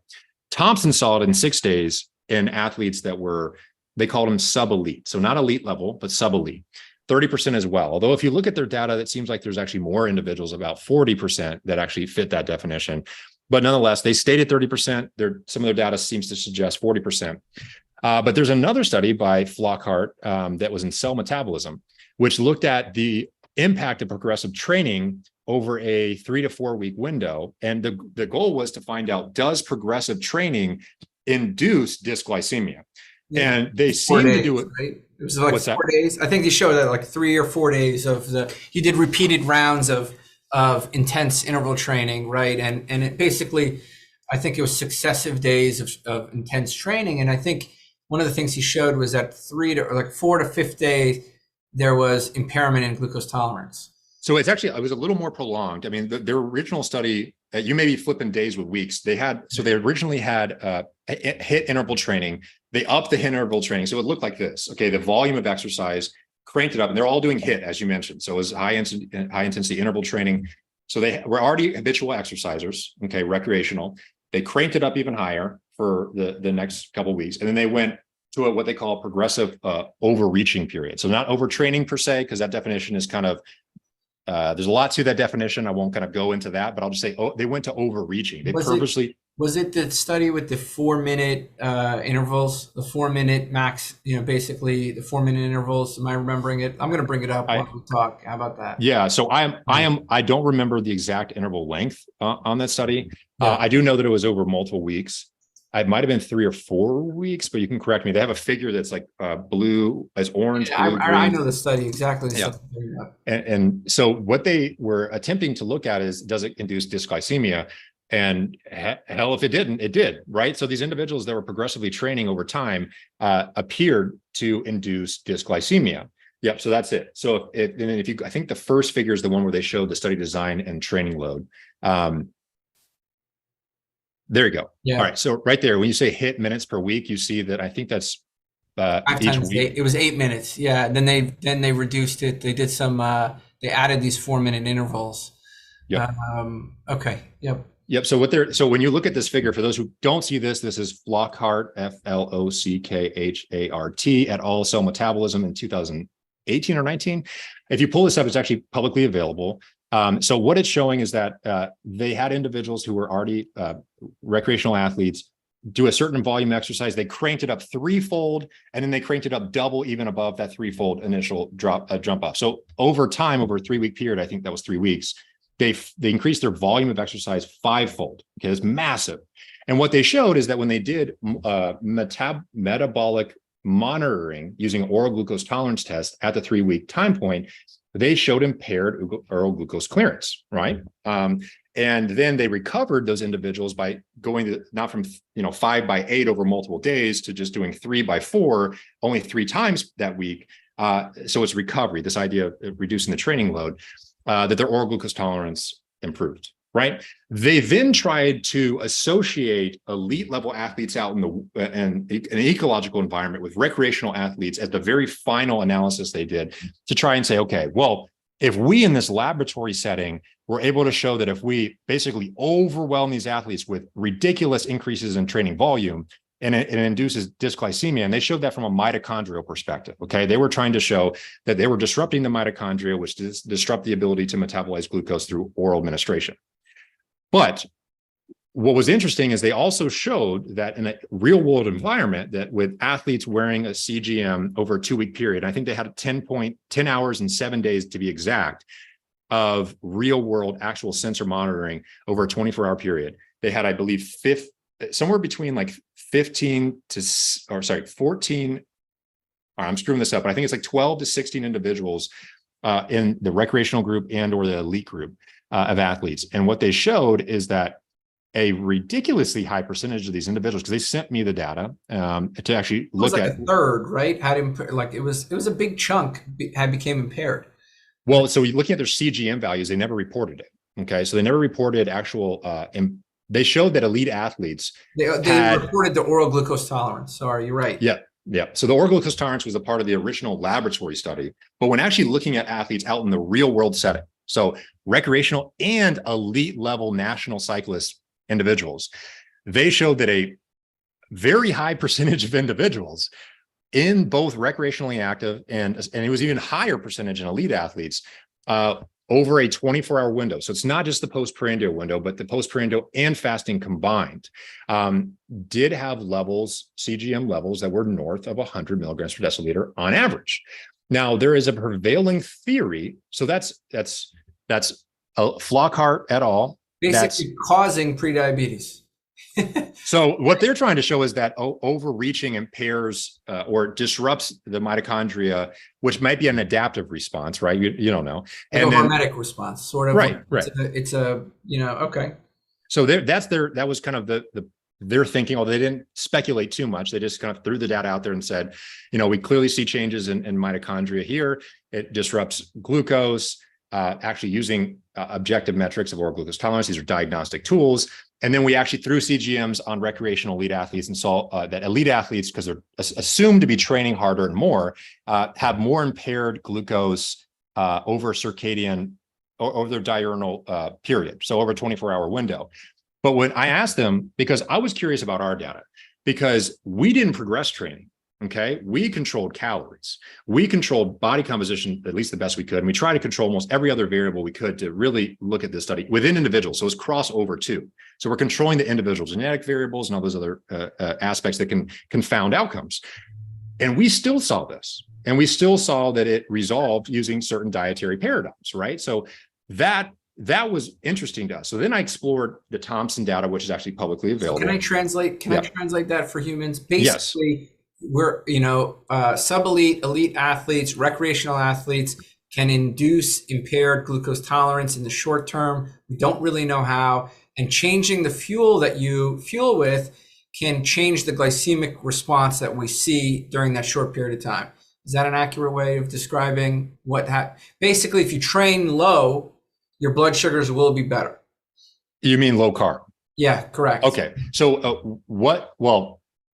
Thompson saw it in 6 days in athletes that were, they called them sub-elite. So not elite level, but sub-elite. 30% as well. Although if you look at their data, it seems like there's actually more individuals, about 40%, that actually fit that definition. But nonetheless, they stated 30%. Some of their data seems to suggest 40%. But there's another study by Flockhart that was in Cell Metabolism, which looked at the impact of progressive training over a 3 to 4 week window. And the goal was to find out, does progressive training induce dysglycemia? Yeah. And they seem to do it. Right? It was like 4 days. I think they showed that like 3 or 4 days of you did repeated rounds of intense interval training, right? And it basically, I think it was successive days of intense training. And I think one of the things he showed was that 4 to 5th day, there was impairment in glucose tolerance. So it was a little more prolonged. I mean, their original study, you may be flipping days with weeks. They originally had HIIT interval training. They upped the HIIT interval training. So it looked like this. Okay, the volume of exercise, cranked it up, and they're all doing HIIT, as you mentioned. So it was high intensity interval training. So they were already habitual exercisers, okay, recreational. They cranked it up even higher for the next couple of weeks. And then they went to what they call progressive overreaching period. So not overtraining per se, because that definition is kind of, there's a lot to that definition. I won't kind of go into that, but I'll just say, they went to overreaching. They purposely. Was it the study with the 4-minute intervals, the 4-minute max, basically the 4-minute intervals? Am I remembering it? I'm going to bring it up while we talk. How about that? Yeah. So I don't remember the exact interval length on that study. Yeah. I do know that it was over multiple weeks. It might've been 3 or 4 weeks, but you can correct me. They have a figure that's like blue as orange. Yeah, blue, I know the study exactly. Yeah. And so what they were attempting to look at is, does it induce dysglycemia? And hell, if it didn't, it did, right? So these individuals that were progressively training over time appeared to induce dysglycemia. Yep. So that's it. So if you, I think the first figure is the one where they showed the study design and training load. There you go. Yeah. All right. So right there, when you say hit minutes per week, you see that I think that's 5 times 8. It was 8 minutes. Yeah. Then they reduced it. They did some. They added these 4-minute intervals. Yep. Okay. Yep. Yep. So when you look at this figure, for those who don't see this, this is Flockhart, Flockhaart et al. Cell Metabolism in 2018 or 19. If you pull this up, it's actually publicly available. So what it's showing is that they had individuals who were already recreational athletes do a certain volume exercise. They cranked it up threefold, and then they cranked it up double, even above that threefold initial jump off. So over time, over a 3-week period, I think that was 3 weeks, they increased their volume of exercise 5-fold. Okay, it's massive. And what they showed is that when they did metabolic monitoring using oral glucose tolerance test at the 3-week time point, they showed impaired oral glucose clearance, right? And then they recovered those individuals by going to not from 5 by 8 over multiple days to just doing 3 by 4 only 3 times that week. So it's recovery, this idea of reducing the training load, that their oral glucose tolerance improved, right? They then tried to associate elite level athletes out in an ecological environment with recreational athletes as the very final analysis they did to try and say, okay, well, if we in this laboratory setting were able to show that if we basically overwhelm these athletes with ridiculous increases in training volume, and it induces dysglycemia, and they showed that from a mitochondrial perspective, okay? They were trying to show that they were disrupting the mitochondria, which disrupt the ability to metabolize glucose through oral administration. But what was interesting is they also showed that in a real world environment, that with athletes wearing a CGM over a 2-week period, I think they had 10 hours and 7 days to be exact of real world actual sensor monitoring over a 24-hour period. They had, I believe, somewhere between like 14, I'm screwing this up, but I think it's like 12 to 16 individuals in the recreational group and or the elite group of athletes. And what they showed is that a ridiculously high percentage of these individuals, because they sent me the data to actually look at a third, right? It was a big chunk became impaired. Well, so looking at their CGM values, they never reported it. Okay, so they never reported actual. They showed that elite athletes they reported the oral glucose tolerance. Sorry, you're right. Yeah. So the oral glucose tolerance was a part of the original laboratory study, but when actually looking at athletes out in the real world setting, so recreational and elite level national cyclist individuals, they showed that a very high percentage of individuals in both recreationally active and it was even higher percentage in elite athletes over a 24-hour window. So it's not just the postprandial window, but the postprandial and fasting combined did have levels, CGM levels that were north of 100 milligrams per deciliter on average. Now there is a prevailing theory. So that's Flockhart et al. Basically causing prediabetes. So what they're trying to show is that overreaching impairs or disrupts the mitochondria, which might be an adaptive response, right? You don't know. And a hormetic response, sort of. Right. It's okay. So that was kind of their thinking, although they didn't speculate too much. They just kind of threw the data out there and said, we clearly see changes in mitochondria here. It disrupts glucose, actually using objective metrics of oral glucose tolerance. These are diagnostic tools. And then we actually threw CGMs on recreational elite athletes and saw that elite athletes, because they're assumed to be training harder and more, have more impaired glucose over circadian or over their diurnal period. So over a 24-hour window. But when I asked them, because I was curious about our data, because we didn't progress training. Okay, we controlled calories. We controlled body composition, at least the best we could. And we tried to control almost every other variable we could to really look at this study within individuals. So it's crossover too. So we're controlling the individual genetic variables and all those other aspects that can confound outcomes. And we still saw this. And we still saw that it resolved using certain dietary paradigms, right? So that was interesting to us. So then I explored the Thompson data, which is actually publicly available. Can I translate that for humans? Basically, yes. We're, sub-elite, elite athletes, recreational athletes can induce impaired glucose tolerance in the short term. We don't really know how. and changing the fuel that you fuel with can change the glycemic response that we see during that short period of time. Is that an accurate way of describing what basically, if you train low, your blood sugars will be better? You mean low carb? Yeah, correct. Okay. So well,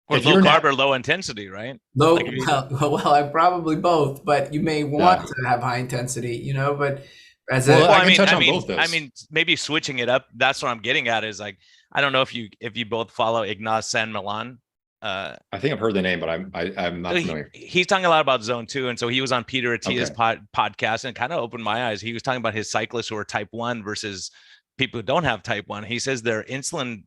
or if low you're carb or low intensity, right? Low, Like well, I probably both, but you may want to have high intensity, you know, but as a, I can touch on both those. I mean, maybe switching it up. That's what I'm getting at is like, I don't know if you both follow Ignace San Milan. I think I've heard the name, but I'm not familiar. He's talking a lot about zone 2. And so he was on Peter Attia's podcast, and it kind of opened my eyes. He was talking about his cyclists who are type 1 versus people who don't have type 1. He says their insulin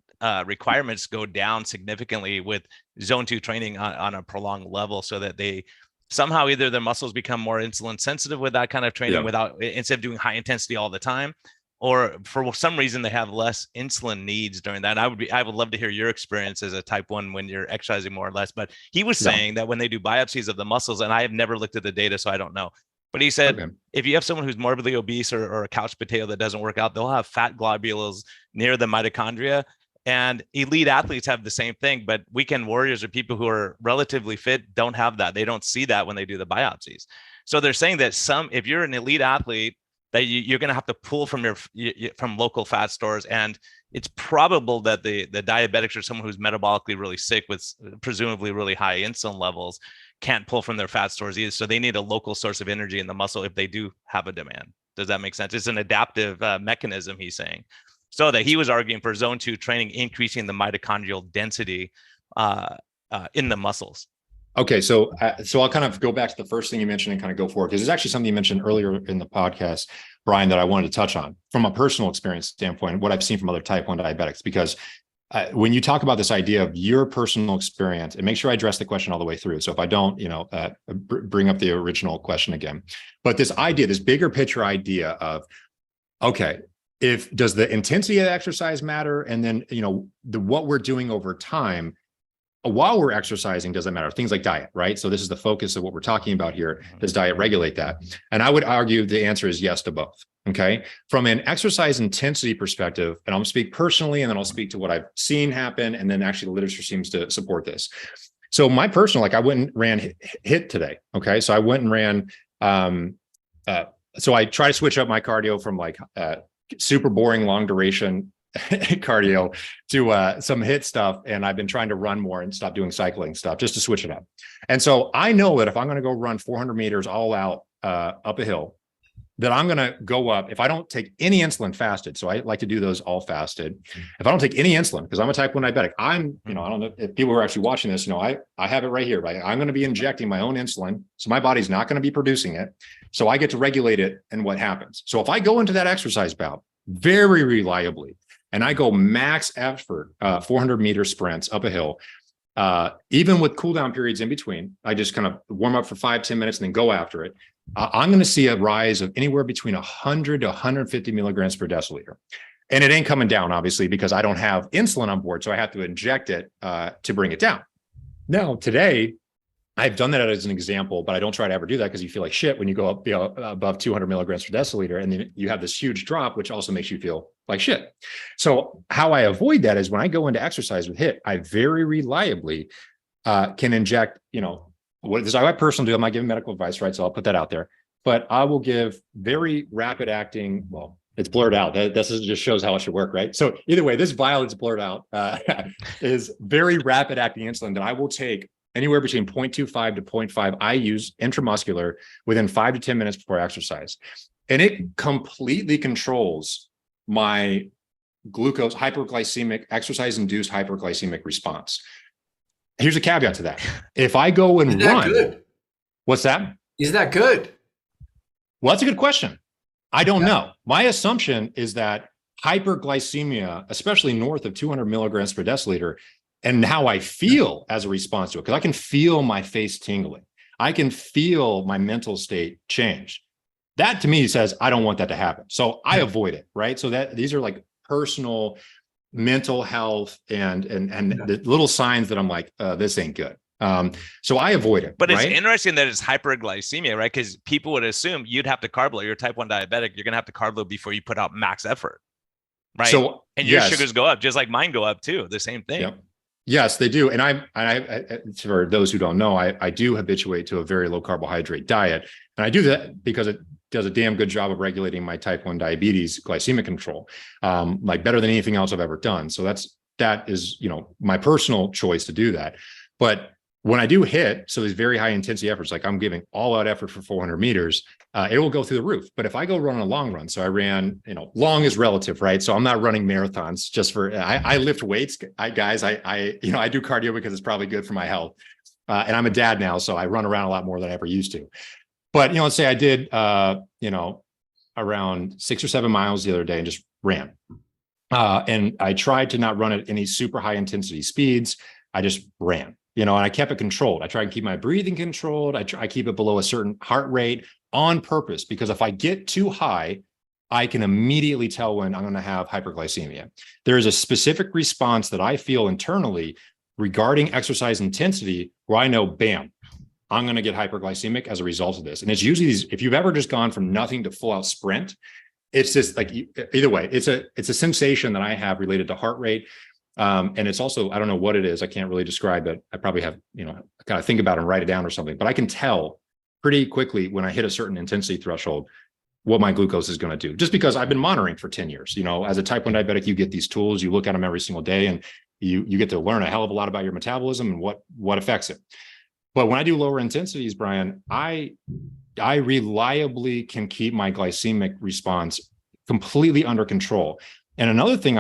requirements go down significantly with zone 2 training on a prolonged level, so that they somehow either their muscles become more insulin sensitive with that kind of training instead of doing high intensity all the time, or for some reason they have less insulin needs during that. And I would love to hear your experience as a type 1 when you're exercising more or less. But he was saying that when they do biopsies of the muscles, and I have never looked at the data, so I don't know, but he said, if you have someone who's morbidly obese or a couch potato that doesn't work out, they'll have fat globules near the mitochondria. And elite athletes have the same thing, but weekend warriors or people who are relatively fit don't have that. They don't see that when they do the biopsies. So they're saying that if you're an elite athlete, that you're going to have to pull from from local fat stores. And it's probable that the diabetics or someone who's metabolically really sick with presumably really high insulin levels can't pull from their fat stores either. So they need a local source of energy in the muscle if they do have a demand. Does that make sense? It's an adaptive mechanism, he's saying. So that he was arguing for zone 2 training, increasing the mitochondrial density in the muscles. Okay, so I'll kind of go back to the first thing you mentioned and kind of go forward, because it's actually something you mentioned earlier in the podcast, Brian, that I wanted to touch on from a personal experience standpoint, what I've seen from other type 1 diabetics. Because when you talk about this idea of your personal experience, and make sure I address the question all the way through. So if I don't, bring up the original question again. But this idea, this bigger picture idea of, okay, does the intensity of the exercise matter? And then, what we're doing over time while we're exercising, does it matter? Things like diet, right? So this is the focus of what we're talking about here. Does diet regulate that? And I would argue the answer is yes to both. Okay. From an exercise intensity perspective, and I'll speak personally, and then I'll speak to what I've seen happen. And then actually the literature seems to support this. So my personal, I went and ran HIIT today. Okay. So I went and ran, so I try to switch up my cardio from super boring, long duration cardio to some HIIT stuff. And I've been trying to run more and stop doing cycling stuff just to switch it up. And so I know that if I'm going to go run 400 meters all out up a hill, that I'm going to go up, if I don't take any insulin fasted. So I like to do those all fasted. If I don't take any insulin, because I'm a type 1 diabetic, I don't know if people are actually watching this, I have it right here, right? I'm going to be injecting my own insulin. So my body's not going to be producing it. So I get to regulate it and what happens. So if I go into that exercise bout very reliably, and I go max effort, 400 meter sprints up a hill, even with cool down periods in between, I just kind of warm up for 5-10 minutes and then go after it. I'm going to see a rise of anywhere between 100 to 150 milligrams per deciliter. And it ain't coming down, obviously, because I don't have insulin on board. So I have to inject it to bring it down. Now, today, I've done that as an example, but I don't try to ever do that because you feel like shit when you go up above 200 milligrams per deciliter, and then you have this huge drop, which also makes you feel like shit. So how I avoid that is when I go into exercise with HIIT, I very reliably can inject, what this is how I personally do. I'm not giving medical advice, right? So I'll put that out there, but I will give very rapid acting, well, it's blurred out. This just shows how it should work, right? So either way, this vial that's blurred out is very rapid acting insulin that I will take anywhere between 0.25 to 0.5 I use intramuscular within 5 to 10 minutes before exercise. And it completely controls my glucose hyperglycemic, exercise-induced hyperglycemic response. Here's a caveat to that. If I go and run, good? What's that? Is that good? Well, that's a good question. I don't know. My assumption is that hyperglycemia, especially north of 200 milligrams per deciliter, and how I feel as a response to it, because I can feel my face tingling. I can feel my mental state change. That to me says, I don't want that to happen. So I avoid it, right? So that these are like personal mental health and the little signs that I'm like, this ain't good. So I avoid it. But it's interesting that it's hyperglycemia, right? Because people would assume you'd have to carb load. You're a type 1 diabetic. You're going to have to carb load before you put out max effort. Right. So, and your yes. sugars go up, just like mine go up too. The same thing. Yep. Yes, they do. And I for those who don't know, I do habituate to a very low carbohydrate diet. And I do that because it does a damn good job of regulating my type 1 diabetes glycemic control, like better than anything else I've ever done. So that is, my personal choice to do that. But when I do hit, so these very high intensity efforts, like I'm giving all out effort for 400 meters, it will go through the roof. But if I go run a long run, so I ran, long is relative, right? So I'm not running marathons just for, I lift weights. I do cardio because it's probably good for my health. And I'm a dad now, so I run around a lot more than I ever used to. But, let's say I did, around 6 or 7 miles the other day and just ran. And I tried to not run at any super high intensity speeds. I just ran. And I kept it controlled. I try and keep my breathing controlled. I keep it below a certain heart rate on purpose, because if I get too high, I can immediately tell when I'm going to have hyperglycemia. There is a specific response that I feel internally regarding exercise intensity where I know, bam, I'm going to get hyperglycemic as a result of this. And it's usually if you've ever just gone from nothing to full out sprint, it's just like, either way, it's a sensation that I have related to heart rate. And it's also, I don't know what it is. I can't really describe it. I probably have, kind of think about it and write it down or something, but I can tell pretty quickly when I hit a certain intensity threshold, what my glucose is going to do, just because I've been monitoring for 10 years. As a type 1 diabetic, you get these tools, you look at them every single day, and you get to learn a hell of a lot about your metabolism and what affects it. But when I do lower intensities, Brian, I reliably can keep my glycemic response completely under control. And another thing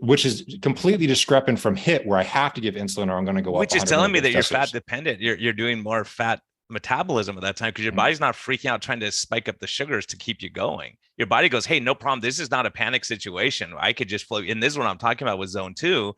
which is completely discrepant from HIIT, where I have to give insulin or I'm going to go up. Which is telling me that you're fat dependent. You're doing more fat metabolism at that time because your body's not freaking out trying to spike up the sugars to keep you going. Your body goes, hey, no problem. This is not a panic situation. I could just flow. And this is what I'm talking about with zone 2.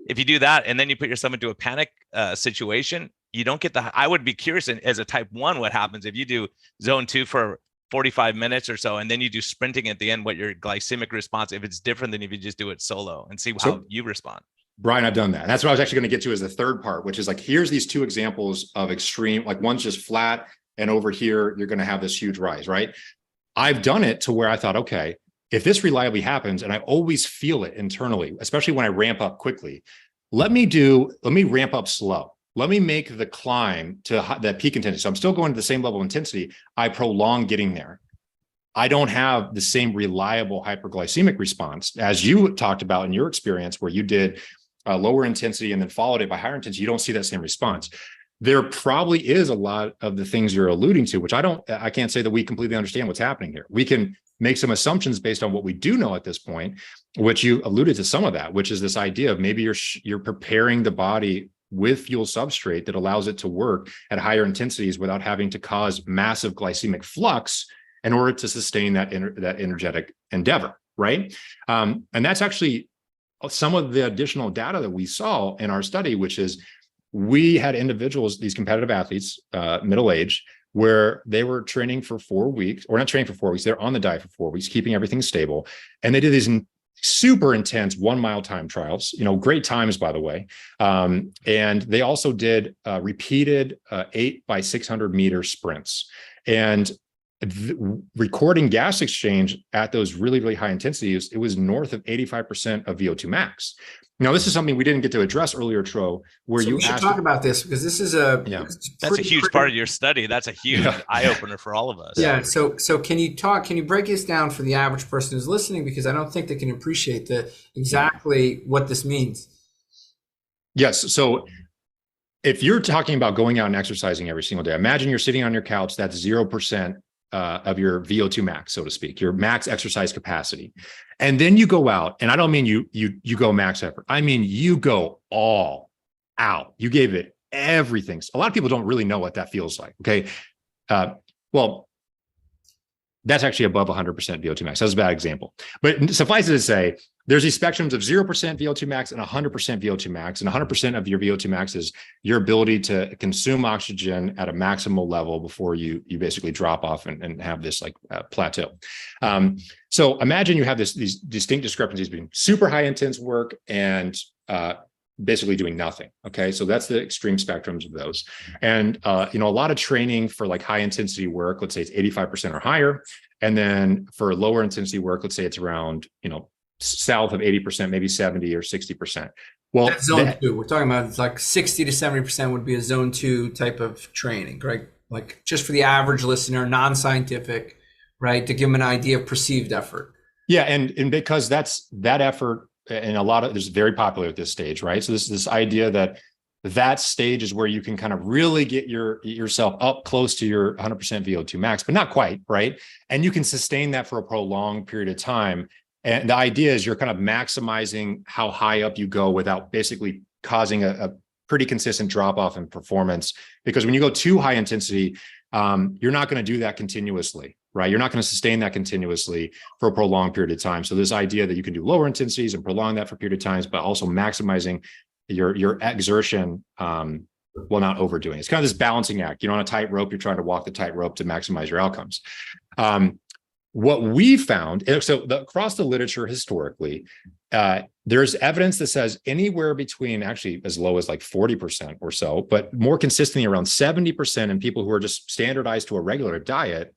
If you do that and then you put yourself into a panic situation, you don't get I would be curious as a type 1, what happens if you do zone 2 for 45 minutes or so, and then you do sprinting at the end, what your glycemic response, if it's different than if you just do it solo, and see how you respond. Brian, I've done that. And that's what I was actually going to get to as the third part, which is like, here's these 2 examples of extreme, like one's just flat, and over here, you're going to have this huge rise, right? I've done it to where I thought, okay, if this reliably happens, and I always feel it internally, especially when I ramp up quickly, let me ramp up slow. Let me make the climb to that peak intensity. So I'm still going to the same level of intensity. I prolong getting there. I don't have the same reliable hyperglycemic response as you talked about in your experience, where you did lower intensity and then followed it by higher intensity. You don't see that same response. There probably is a lot of the things you're alluding to, which I can't say that we completely understand what's happening here. We can make some assumptions based on what we do know at this point, which you alluded to some of that, which is this idea of maybe you're preparing the body with fuel substrate that allows it to work at higher intensities without having to cause massive glycemic flux in order to sustain that energetic endeavor, right? And that's actually some of the additional data that we saw in our study, which is we had individuals, these competitive athletes, middle-aged, where they were training for 4 weeks, or not training for 4 weeks, they're on the diet for 4 weeks, keeping everything stable. And they did these super intense 1 mile time trials, great times, by the way. And they also did repeated 8 by 600 meter sprints. And recording gas exchange at those really, really high intensities, it was north of 85% of VO2 max. Now, this is something we didn't get to address earlier, Tro, where you should talk about this, because this is that's a huge part of your study. That's a huge eye opener for all of us. Yeah. So can you break this down for the average person who's listening? Because I don't think they can appreciate exactly what this means. Yes. So if you're talking about going out and exercising every single day, imagine you're sitting on your couch, that's 0% of your VO2 max, so to speak, your max exercise capacity. And then you go out, and I don't mean you go max effort. I mean, you go all out. You gave it everything. A lot of people don't really know what that feels like. Okay. Well, that's actually above 100% VO2 max. That's a bad example, but suffice it to say, there's these spectrums of 0% VO2 max and 100% VO2 max. And 100% of your VO2 max is your ability to consume oxygen at a maximal level before you basically drop off and have this plateau. So imagine you have these distinct discrepancies between super high intense work and basically doing nothing. Okay. So that's the extreme spectrums of those. And, a lot of training for high intensity work, let's say it's 85% or higher. And then for lower intensity work, let's say it's around, south of 80%, maybe 70 or 60%. Well, that's zone 2. We're talking about, it's like 60 to 70% would be a zone 2 type of training, right? Like, just for the average listener, non-scientific, right? To give them an idea of perceived effort. Yeah, and because that effort, and a lot of, there's very popular at this stage, right? So this idea that stage is where you can kind of really get yourself up close to your 100% VO2 max, but not quite, right? And you can sustain that for a prolonged period of time. And the idea is you're kind of maximizing how high up you go without basically causing a pretty consistent drop off in performance. Because when you go too high intensity, you're not going to do that continuously, right? You're not going to sustain that continuously for a prolonged period of time. So this idea that you can do lower intensities and prolong that for a period of times, but also maximizing your exertion, while not overdoing it. It's kind of this balancing act. On a tightrope, you're trying to walk the tightrope to maximize your outcomes. What we found, so across the literature historically, there's evidence that says anywhere between, actually as low as like 40% or so, but more consistently around 70% in people who are just standardized to a regular diet,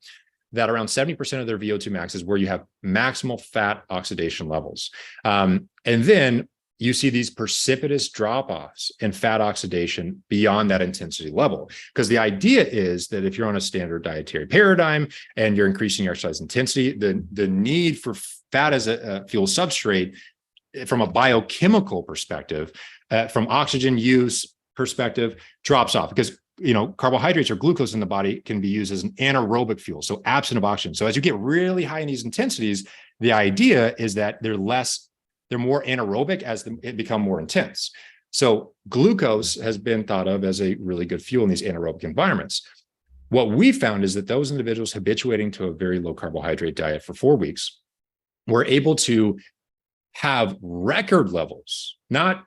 that around 70% of their VO2 max is where you have maximal fat oxidation levels. And then you see these precipitous drop-offs in fat oxidation beyond that intensity level. Because the idea is that if you're on a standard dietary paradigm and you're increasing your exercise intensity, the need for fat as a fuel substrate from a biochemical perspective, from oxygen use perspective, drops off. Because carbohydrates or glucose in the body can be used as an anaerobic fuel, so absent of oxygen. So as you get really high in these intensities, the idea is that they're more anaerobic as it become more intense. So glucose has been thought of as a really good fuel in these anaerobic environments. What we found is that those individuals habituating to a very low carbohydrate diet for 4 weeks were able to have record levels, not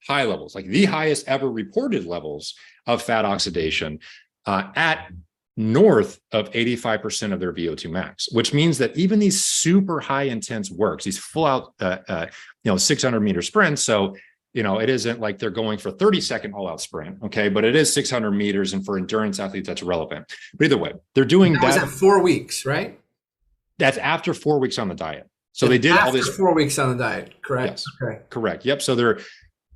high levels, like the highest ever reported levels of fat oxidation at north of 85% of their VO2 max, which means that even these super high intense works, these full out 600 meter sprints. So it isn't like they're going for 30-second all out sprint, okay, but it is 600 meters, and for endurance athletes that's relevant. But either way, they're doing that. Was at 4 weeks, right? That's after 4 weeks on the diet. So they did all this after 4 weeks on the diet, correct? Yes, okay, correct. Yep. So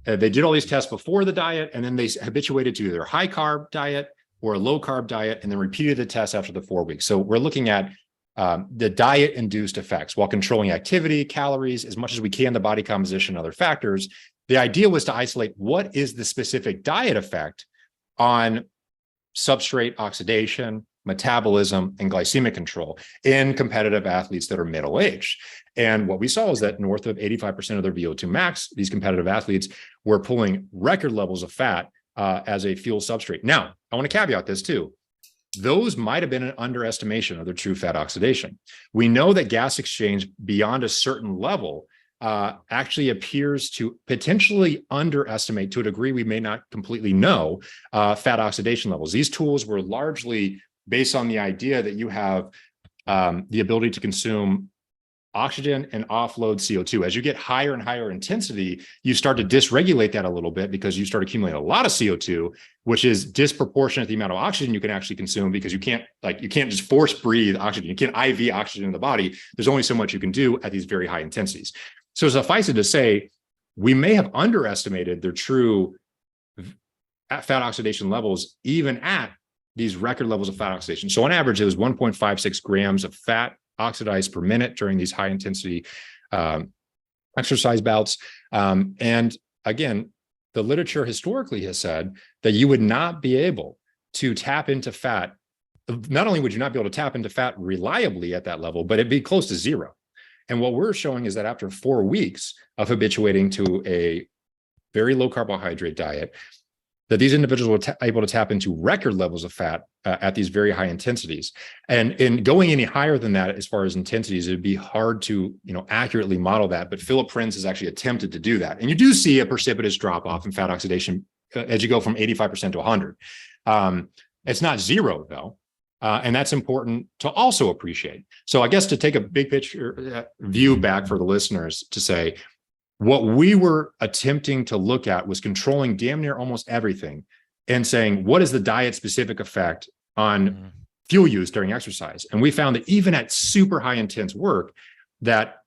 they did all these tests before the diet, and then they habituated to either a high carb diet or a low carb diet, and then repeated the test after the 4 weeks. So we're looking at the diet induced effects while controlling activity, calories, as much as we can, the body composition, other factors. The idea was to isolate what is the specific diet effect on substrate oxidation, metabolism, and glycemic control in competitive athletes that are middle-aged. And what we saw is that north of 85% of their VO2 max, these competitive athletes were pulling record levels of fat as a fuel substrate. Now, I want to caveat this too. Those might have been an underestimation of their true fat oxidation. We know that gas exchange beyond a certain level actually appears to potentially underestimate, to a degree we may not completely know, fat oxidation levels. These tools were largely based on the idea that you have the ability to consume oxygen and offload CO2. As you get higher and higher intensity, you start to dysregulate that a little bit because you start accumulating a lot of CO2, which is disproportionate to the amount of oxygen you can actually consume, because you can't just force breathe oxygen. You can't IV oxygen in the body. There's only so much you can do at these very high intensities. So suffice it to say, we may have underestimated their true fat oxidation levels even at these record levels of fat oxidation. So on average, it was 1.56 grams of fat oxidized per minute during these high intensity exercise bouts. And again, the literature historically has said that you would not be able to tap into fat. Not only would you not be able to tap into fat reliably at that level, but it'd be close to zero. And what we're showing is that after 4 weeks of habituating to a very low carbohydrate diet, that these individuals were able to tap into record levels of fat at these very high intensities. And in going any higher than that, as far as intensities, it'd be hard to accurately model that. But Philip Prinz has actually attempted to do that. And you do see a precipitous drop off in fat oxidation as you go from 85% to 100. It's not zero though. And that's important to also appreciate. So I guess to take a big picture view back for the listeners, to say, what we were attempting to look at was controlling damn near almost everything and saying, what is the diet specific effect on fuel use during exercise? And we found that even at super high intense work, that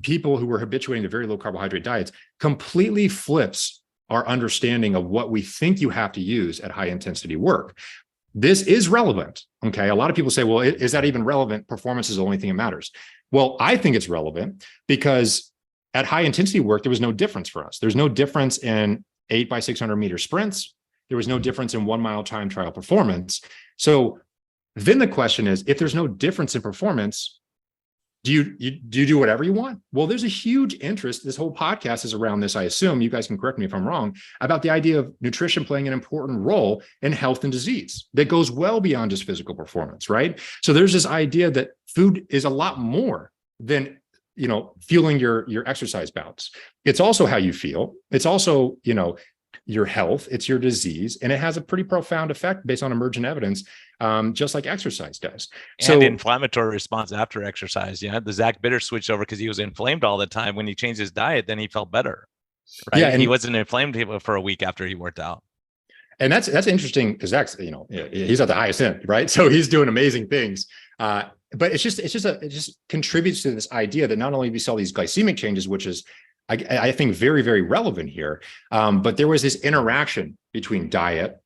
people who were habituating to very low carbohydrate diets completely flips our understanding of what we think you have to use at high intensity work. This is relevant. Okay. A lot of people say, well, is that even relevant? Performance is the only thing that matters. Well, I think it's relevant because at high intensity work, there was no difference for us. There's no difference in 8x600 meter sprints. There was no difference in 1 mile time trial performance. So then the question is, if there's no difference in performance, do you do whatever you want? Well, there's a huge interest. This whole podcast is around this. I assume you guys can correct me if I'm wrong, about the idea of nutrition playing an important role in health and disease that goes well beyond just physical performance, right? So there's this idea that food is a lot more than, fueling your exercise bouts. It's also how you feel. It's also, your health, it's your disease, and it has a pretty profound effect based on emergent evidence, just like exercise does. And the inflammatory response after exercise. Yeah, the Zach Bitter switched over because he was inflamed all the time. When he changed his diet, then he felt better. Right? Yeah, and he wasn't inflamed for a week after he worked out. And that's interesting because Zach's, he's at the highest end, right? So he's doing amazing things. But it just contributes to this idea that not only we saw these glycemic changes, which is I think very, very relevant here. But there was this interaction between diet,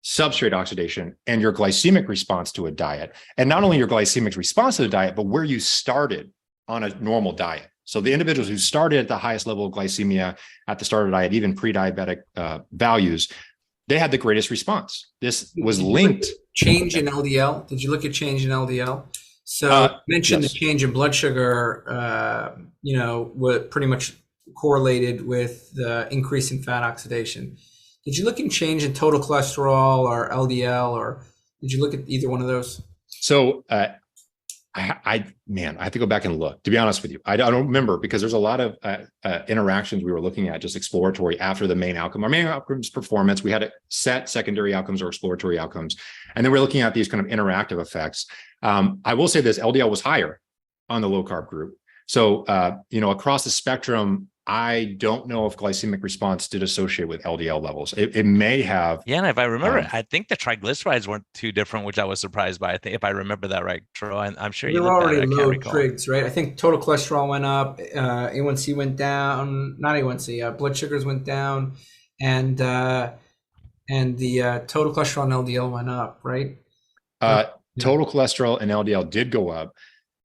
substrate oxidation, and your glycemic response to a diet. And not only your glycemic response to the diet, but where you started on a normal diet. So the individuals who started at the highest level of glycemia at the start of the diet, even pre-diabetic values, they had the greatest response. This was linked. Change in LDL. Did you look at change in LDL? So you mentioned yes. The change in blood sugar, what pretty much correlated with the increase in fat oxidation. Did you look at change in total cholesterol or LDL, or did you look at either one of those? So I have to go back and look, to be honest with you. I don't remember because there's a lot of interactions we were looking at, just exploratory after the main outcome. Our main outcome is performance. We had it set secondary outcomes or exploratory outcomes. And then we're looking at these kind of interactive effects. I will say this, LDL was higher on the low carb group. So, across the spectrum, I don't know if glycemic response did associate with LDL levels. It may have. Yeah, and if I remember, I think the triglycerides weren't too different, which I was surprised by. I think if I remember that right, Troy, I'm sure you looked at it. They're already low trigs, right? I think total cholesterol went up, A1C went down, not A1C, blood sugars went down, and the total cholesterol and LDL went up, right? Total cholesterol and LDL did go up.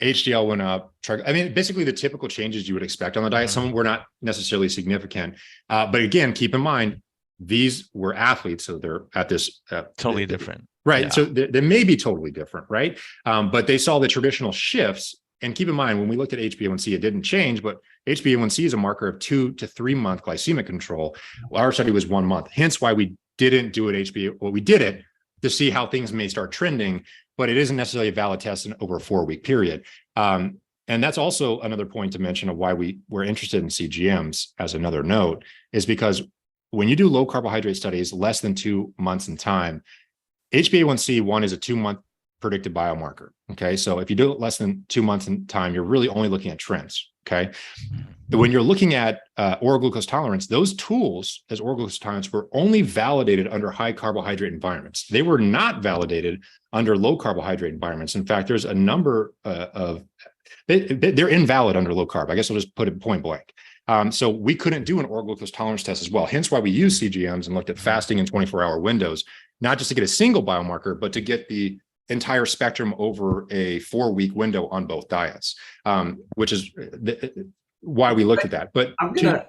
HDL went up. Basically the typical changes you would expect on the diet. Some were not necessarily significant. But again, keep in mind, these were athletes. So they're at this. Totally different. Right. Yeah. So they may be totally different, right? But they saw the traditional shifts. And keep in mind, when we looked at HbA1c, it didn't change, but HbA1c is a marker of 2 to 3 month glycemic control. Our study was 1 month. Hence why we didn't do it we did it to see how things may start trending, but it isn't necessarily a valid test over a 4-week period. And that's also another point to mention of why we're interested in CGMs as another note, is because when you do low carbohydrate studies less than 2 months in time, HbA1c is a 2-month predicted biomarker. Okay. So if you do it less than 2 months in time, you're really only looking at trends. Okay. When you're looking at oral glucose tolerance, those tools as oral glucose tolerance were only validated under high carbohydrate environments. They were not validated under low carbohydrate environments. In fact, there's a number they're invalid under low carb. I guess I'll just put it point blank. So we couldn't do an oral glucose tolerance test as well. Hence why we use CGMs and looked at fasting in 24-hour windows, not just to get a single biomarker, but to get the entire spectrum over a 4-week window on both diets, which is why we looked at that. But I'm gonna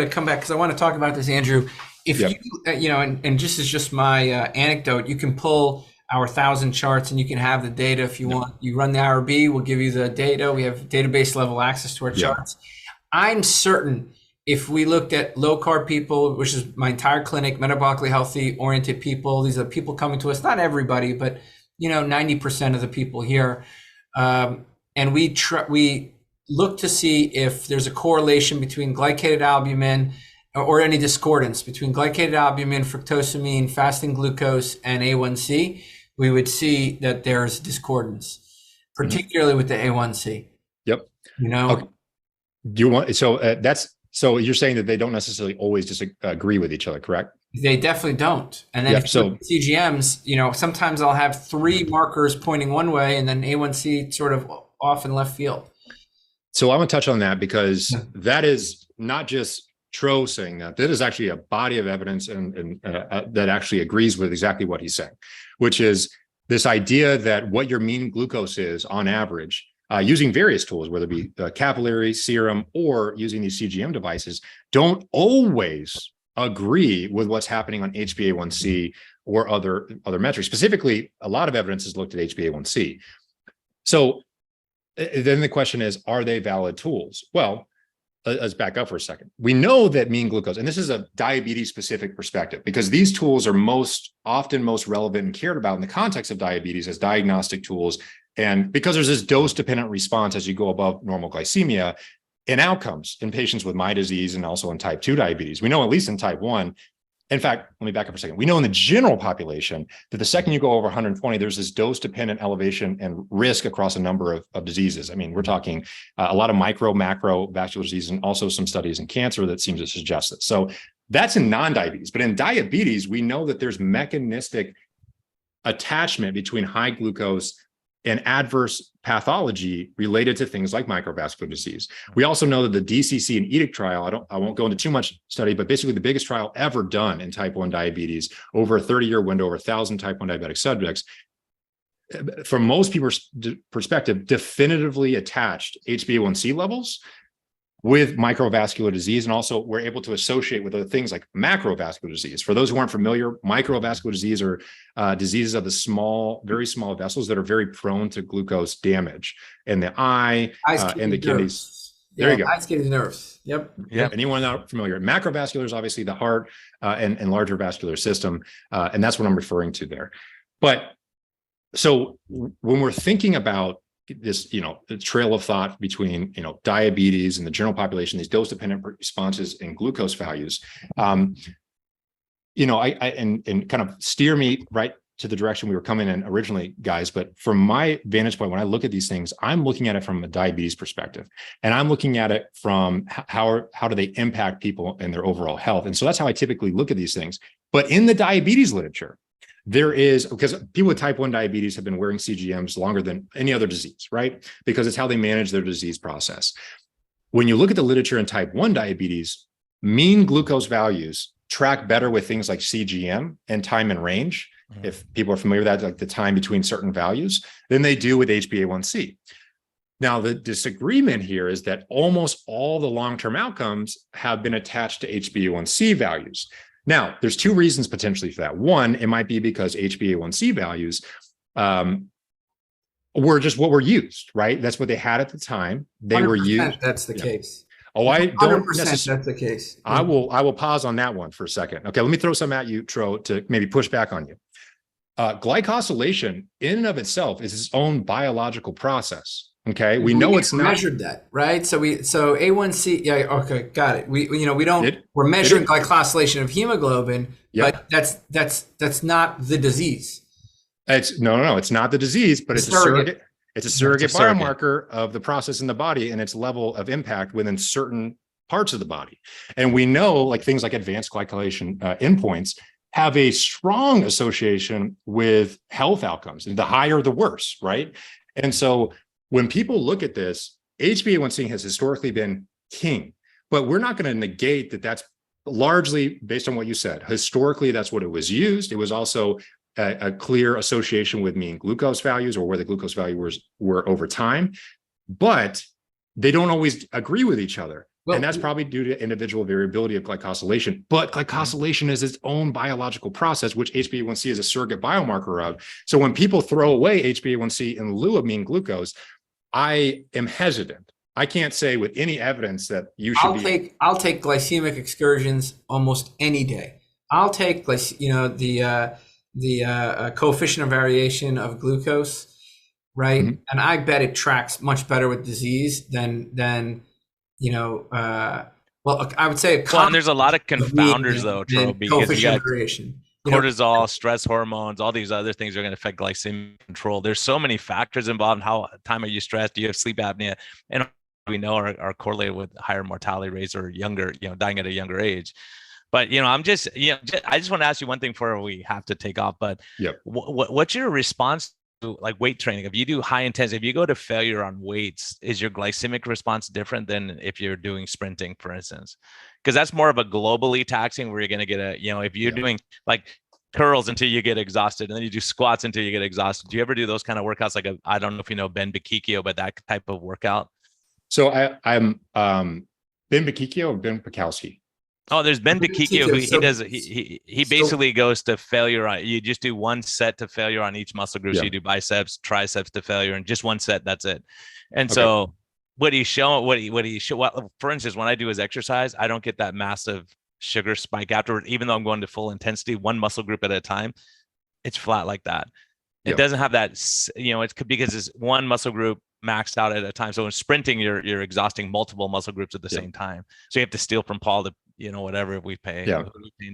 come back because I want to talk about this, Andrew. If you and just as just my anecdote, you can pull our 1,000 charts and you can have the data if you want. You run the IRB, we'll give you the data. We have database level access to our charts. I'm certain if we looked at low carb people, which is my entire clinic, metabolically healthy oriented people, these are people coming to us, not everybody, but 90% of the people here. And we look to see if there's a correlation between glycated albumin or any discordance between glycated albumin, fructosamine, fasting glucose, and A1C. We would see that there's discordance, particularly with the A1C. Yep. Okay. Do you want, so you're saying that they don't necessarily always disagree with each other, correct? They definitely don't. And then CGMs, sometimes I'll have 3 markers pointing one way and then A1C sort of off in left field. So I'm going to touch on that because that is not just Tro saying that. That is actually a body of evidence and that actually agrees with exactly what he's saying, which is this idea that what your mean glucose is on average, using various tools, whether it be capillary, serum, or using these CGM devices, don't always agree with what's happening on HbA1c or other metrics. Specifically, a lot of evidence has looked at HbA1c. So then the question is, are they valid tools? Well, let's back up for a second. We know that mean glucose, and this is a diabetes specific perspective, because these tools are most relevant and cared about in the context of diabetes as diagnostic tools. And because there's this dose dependent response as you go above normal glycemia in outcomes in patients with my disease and also in type 2 diabetes. We know at least in type 1. In fact, let me back up for a second. We know in the general population that the second you go over 120, there's this dose-dependent elevation and risk across a number of diseases. I mean, we're talking a lot of micro, macro vascular disease, and also some studies in cancer that seem to suggest this. So that's in non-diabetes. But in diabetes, we know that there's mechanistic attachment between high glucose and adverse pathology related to things like microvascular disease. We also know that the DCC and EDIC trial, I won't go into too much study, but basically the biggest trial ever done in type 1 diabetes over a 30-year window, over 1,000 type 1 diabetic subjects, from most people's perspective, definitively attached HbA1c levels with microvascular disease, and also we're able to associate with other things like macrovascular disease. For those who aren't familiar, microvascular disease are diseases of the small, very small vessels that are very prone to glucose damage in the eye and the kidneys. There you go. Eyes, kidneys, nerves. Yep. Yeah. Anyone not familiar? Macrovascular is obviously the heart and larger vascular system, and that's what I'm referring to there. But so when we're thinking about this, the trail of thought between, diabetes and the general population, these dose-dependent responses and glucose values, and kind of steer me right to the direction we were coming in originally, guys. But from my vantage point, when I look at these things, I'm looking at it from a diabetes perspective, and I'm looking at it from how do they impact people and their overall health. And so that's how I typically look at these things. But in the diabetes literature, there is, because people with type 1 diabetes have been wearing CGMs longer than any other disease, right? Because it's how they manage their disease process. When you look at the literature in type 1 diabetes, mean glucose values track better with things like CGM and time in range, if people are familiar with that, like the time between certain values, than they do with HbA1c. Now, the disagreement here is that almost all the long-term outcomes have been attached to HbA1c values. Now, there's two reasons potentially for that. One, it might be because HbA1c values were just what were used, right? That's what they had at the time. They were used. That's the case. Oh, I don't 100% that's the case. I will pause on that one for a second. Okay, let me throw some at you, Tro, to maybe push back on you. Glycosylation in and of itself is its own biological process. Okay, we know it's not measured that, right? So A1C, yeah, okay, got it. We're measuring glycosylation of hemoglobin, but that's not the disease. It's no, it's not the disease, but it's a surrogate. It's a surrogate biomarker of the process in the body and its level of impact within certain parts of the body. And we know, like things like advanced glycosylation endpoints have a strong association with health outcomes, and the higher the worse, right? And so when people look at this, HbA1c has historically been king, but we're not going to negate that that's largely based on what you said. Historically, that's what it was used. It was also a clear association with mean glucose values, or where the glucose values were over time, but they don't always agree with each other. Well, and that's probably due to individual variability of glycosylation. But glycosylation is its own biological process, which HbA1c is a surrogate biomarker of. So when people throw away HbA1c in lieu of mean glucose, I am hesitant. I can't say with any evidence that you should I'll take glycemic excursions almost any day. I'll take the coefficient of variation of glucose, right? Mm-hmm. And I bet it tracks much better with disease than I would say and there's a lot of confounders though, Tro, because you got variation. Cortisol, stress hormones, all these other things are going to affect glycemic control. There's so many factors involved. How time are you stressed? Do you have sleep apnea? And we know are correlated with higher mortality rates or younger, dying at a younger age. But I just want to ask you one thing before we have to take off. But what's your response like weight training, if you do high intensity, if you go to failure on weights, is your glycemic response different than if you're doing sprinting, for instance? Because that's more of a globally taxing where you're going to get a, if you're doing like curls until you get exhausted, and then you do squats until you get exhausted. Do you ever do those kind of workouts? Like I don't know if you know Ben Bakikio, but that type of workout. So I'm Ben Bakikio or Ben Pakowski. Oh, there's Ben Bakikio who he basically goes to failure on, you just do one set to failure on each muscle group. So you do biceps, triceps to failure, and just one set, that's it. And so what he's showing, for instance, when I do his exercise, I don't get that massive sugar spike afterward, even though I'm going to full intensity, one muscle group at a time. It's flat like that. It doesn't have that, it's because it's one muscle group maxed out at a time. So in sprinting, you're exhausting multiple muscle groups at the same time. So you have to steal from Paul to, whatever we pay. Yeah.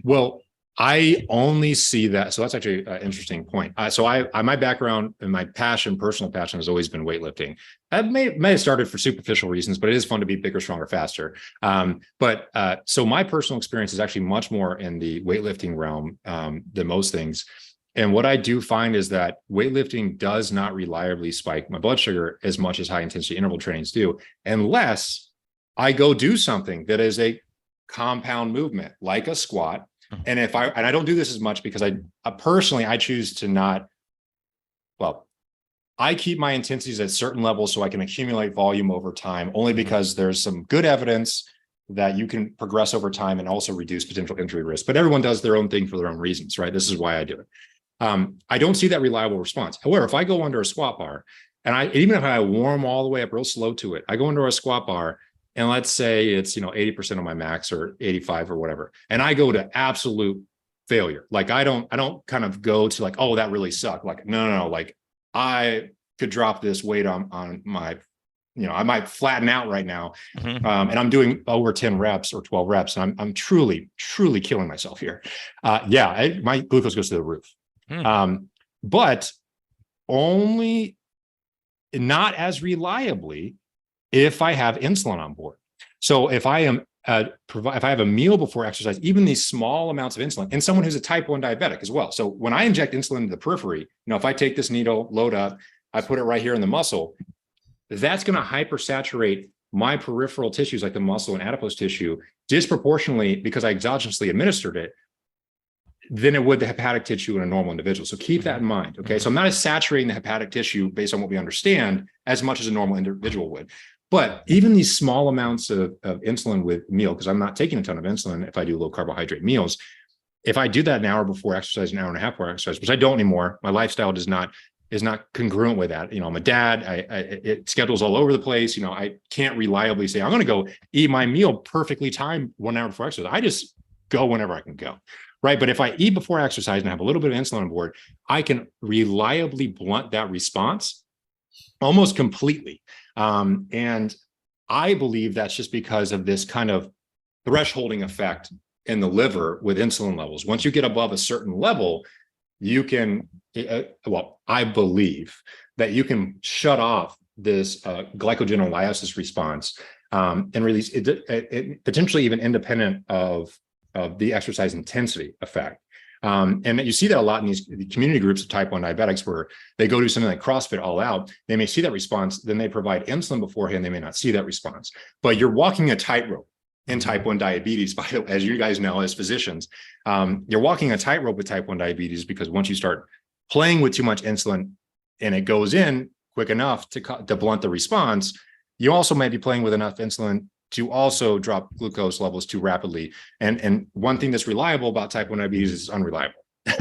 Well, I only see that. So that's actually an interesting point. So my background and my personal passion has always been weightlifting. I may have started for superficial reasons, but it is fun to be bigger, stronger, faster. So my personal experience is actually much more in the weightlifting realm than most things. And what I do find is that weightlifting does not reliably spike my blood sugar as much as high intensity interval trainings do, unless I go do something that is a compound movement like a squat. And I don't do this as much because I personally choose to not, I keep my intensities at certain levels so I can accumulate volume over time, only because there's some good evidence that you can progress over time and also reduce potential injury risk. But everyone does their own thing for their own reasons, right? This is why I do it. I don't see that reliable response. However, if I go under a squat bar, and even if I warm all the way up real slow to it, I go under a squat bar, and let's say it's 80% of my max or 85 or whatever, and I go to absolute failure. Like I don't kind of go to like, oh, that really sucked. Like no, like I could drop this weight on my, I might flatten out right now, and I'm doing over 10 reps or 12 reps, and I'm truly killing myself here. My glucose goes to the roof. But only not as reliably if I have insulin on board. So if I am if I have a meal before exercise, even these small amounts of insulin, and someone who's a type 1 diabetic as well. So when I inject insulin into the periphery, if I take this needle, load up, I put it right here in the muscle, that's going to hypersaturate my peripheral tissues like the muscle and adipose tissue disproportionately because I exogenously administered it than it would the hepatic tissue in a normal individual. So keep that in mind. Okay. So I'm not as saturating the hepatic tissue based on what we understand as much as a normal individual would. But even these small amounts of insulin with meal, because I'm not taking a ton of insulin if I do low carbohydrate meals, if I do that an hour before exercise, an hour and a half before exercise, which I don't anymore, my lifestyle is not congruent with that. I'm a dad, it schedules all over the place. I can't reliably say, I'm going to go eat my meal perfectly timed 1 hour before exercise. I just go whenever I can go. Right. But if I eat before exercise and have a little bit of insulin on board, I can reliably blunt that response almost completely. And I believe that's just because of this kind of thresholding effect in the liver with insulin levels. Once you get above a certain level, you can, I believe that you can shut off this glycogenolysis response and release it potentially even independent of the exercise intensity effect. And you see that a lot in these community groups of type 1 diabetics where they go do something like CrossFit all out. They may see that response, then they provide insulin beforehand. They may not see that response, but you're walking a tightrope in type 1 diabetes, by the way, as you guys know, as physicians. You're walking a tightrope with type 1 diabetes because once you start playing with too much insulin and it goes in quick enough to blunt the response, you also might be playing with enough insulin to also drop glucose levels too rapidly. And one thing that's reliable about type 1 diabetes is unreliable.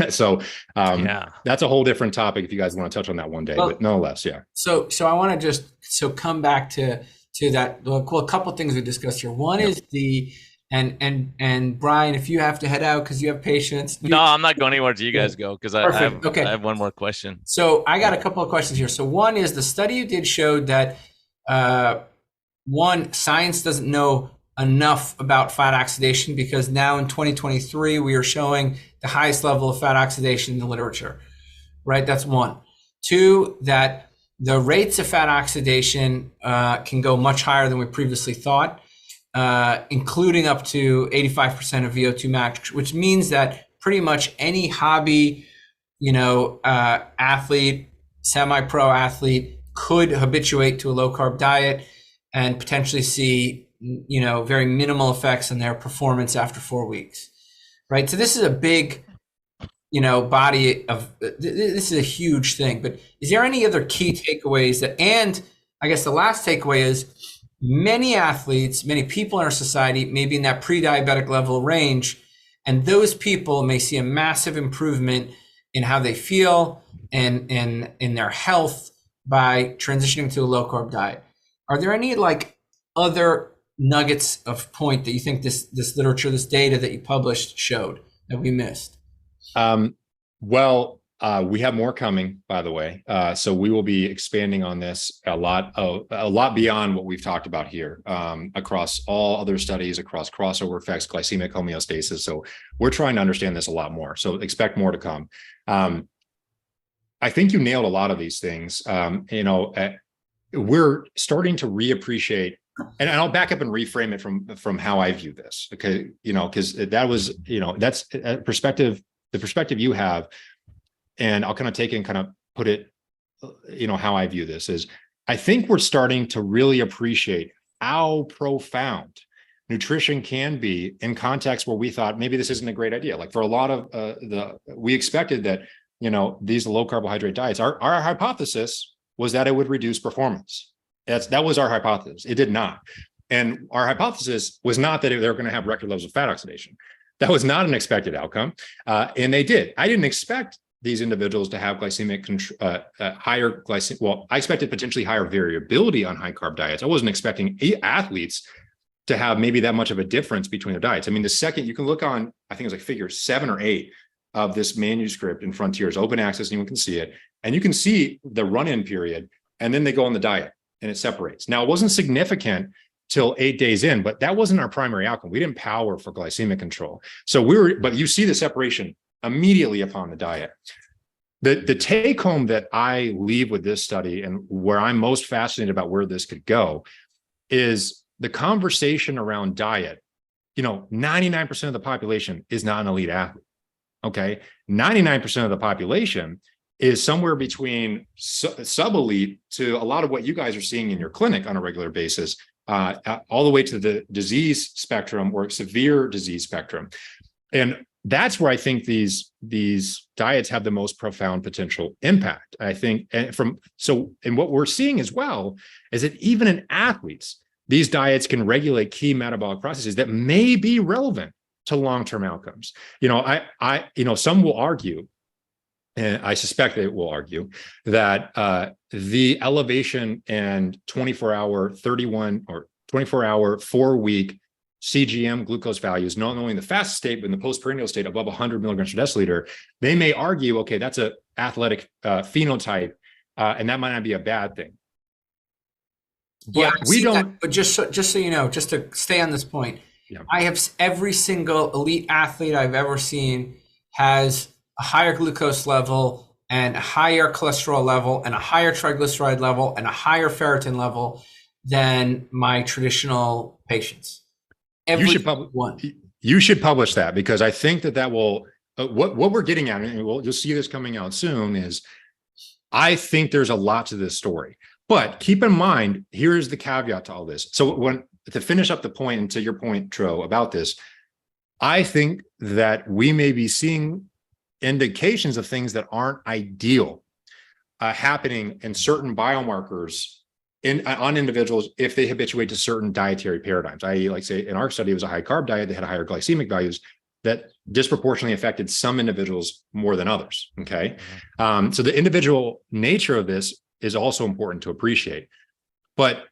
So that's a whole different topic if you guys want to touch on that one day, but nonetheless, yeah. So I want to just come back to that. Well, a couple of things we discussed here. One is and Brian, if you have to head out because you have patients. No, I'm not going anywhere till you guys go because I have one more question. So I got a couple of questions here. So one is the study you did showed that one, science doesn't know enough about fat oxidation because now in 2023, we are showing the highest level of fat oxidation in the literature, right? That's one. Two, that the rates of fat oxidation can go much higher than we previously thought, including up to 85% of VO2 max, which means that pretty much any hobby, athlete, semi-pro athlete could habituate to a low-carb diet and potentially see, very minimal effects on their performance after 4 weeks, right? So this is a big, body of, this is a huge thing. But is there any other key takeaways and I guess the last takeaway is many athletes, many people in our society may be in that pre-diabetic level range, and those people may see a massive improvement in how they feel and in their health by transitioning to a low-carb diet. Are there any other nuggets of point that you think this literature, this data that you published showed that we missed? We have more coming, by the way. So we will be expanding on this a lot beyond what we've talked about here, across all other studies, across crossover effects, glycemic homeostasis. So we're trying to understand this a lot more. So expect more to come. I think you nailed a lot of these things. We're starting to reappreciate, and I'll back up and reframe it from how I view this. Okay, because that was, that's a perspective, the perspective you have. And I'll kind of take it and kind of put it, how I view this is, I think we're starting to really appreciate how profound nutrition can be in contexts where we thought maybe this isn't a great idea. Like for a lot of we expected that, these low carbohydrate diets, our hypothesis was that it would reduce performance. That was our hypothesis. It did not. And our hypothesis was not that they were going to have record levels of fat oxidation. That was not an expected outcome. And they did. I didn't expect these individuals to have higher glycemic. Well, I expected potentially higher variability on high carb diets. I wasn't expecting athletes to have maybe that much of a difference between their diets. I mean, the second you can look on, I think it's like figure 7 or 8 of this manuscript in Frontiers, open access, anyone can see it. And you can see the run-in period, and then they go on the diet and it separates. Now, it wasn't significant till 8 days in, but that wasn't our primary outcome. We didn't power for glycemic control. But you see the separation immediately upon the diet. The take home that I leave with this study, and where I'm most fascinated about where this could go, is the conversation around diet. 99% of the population is not an elite athlete. Okay. 99% of the population is somewhere between sub-elite to a lot of what you guys are seeing in your clinic on a regular basis, all the way to the disease spectrum or severe disease spectrum. And that's where I think these diets have the most profound potential impact. I think, and what we're seeing as well is that even in athletes, these diets can regulate key metabolic processes that may be relevant to long-term outcomes. Some will argue, and I suspect they will argue, that the elevation and 24-hour 4-week CGM glucose values, not only in the fasted state, but in the postprandial state above 100 milligrams per deciliter, they may argue, okay, that's an athletic phenotype, and that might not be a bad thing. But we don't. That, but just so you know, just to stay on this point, I have every single elite athlete I've ever seen has a higher glucose level and a higher cholesterol level and a higher triglyceride level and a higher ferritin level than my traditional patients. You should publish that, because I think that will what we're getting at, and you'll see this coming out soon, is I think there's a lot to this story. But keep in mind, here's the caveat to all this. So to finish up the point, and to your point, Tro, about this, I think that we may be seeing indications of things that aren't ideal happening in certain biomarkers on individuals if they habituate to certain dietary paradigms. I.e., like say in our study, it was a high carb diet, they had higher glycemic values that disproportionately affected some individuals more than others. Okay. So the individual nature of this is also important to appreciate. But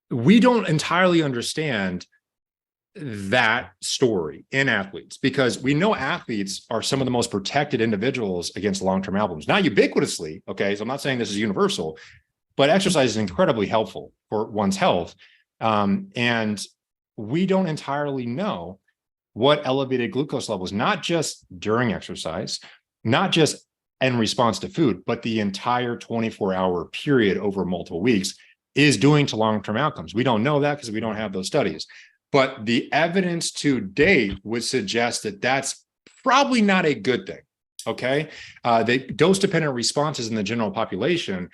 we don't entirely understand that story in athletes, because we know athletes are some of the most protected individuals against long-term outcomes. Not ubiquitously, okay? So I'm not saying this is universal, but exercise is incredibly helpful for one's health. And we don't entirely know what elevated glucose levels, not just during exercise, not just in response to food, but the entire 24-hour period over multiple weeks is doing to long-term outcomes. We don't know that because we don't have those studies. But the evidence to date would suggest that that's probably not a good thing. Okay. The dose-dependent responses in the general population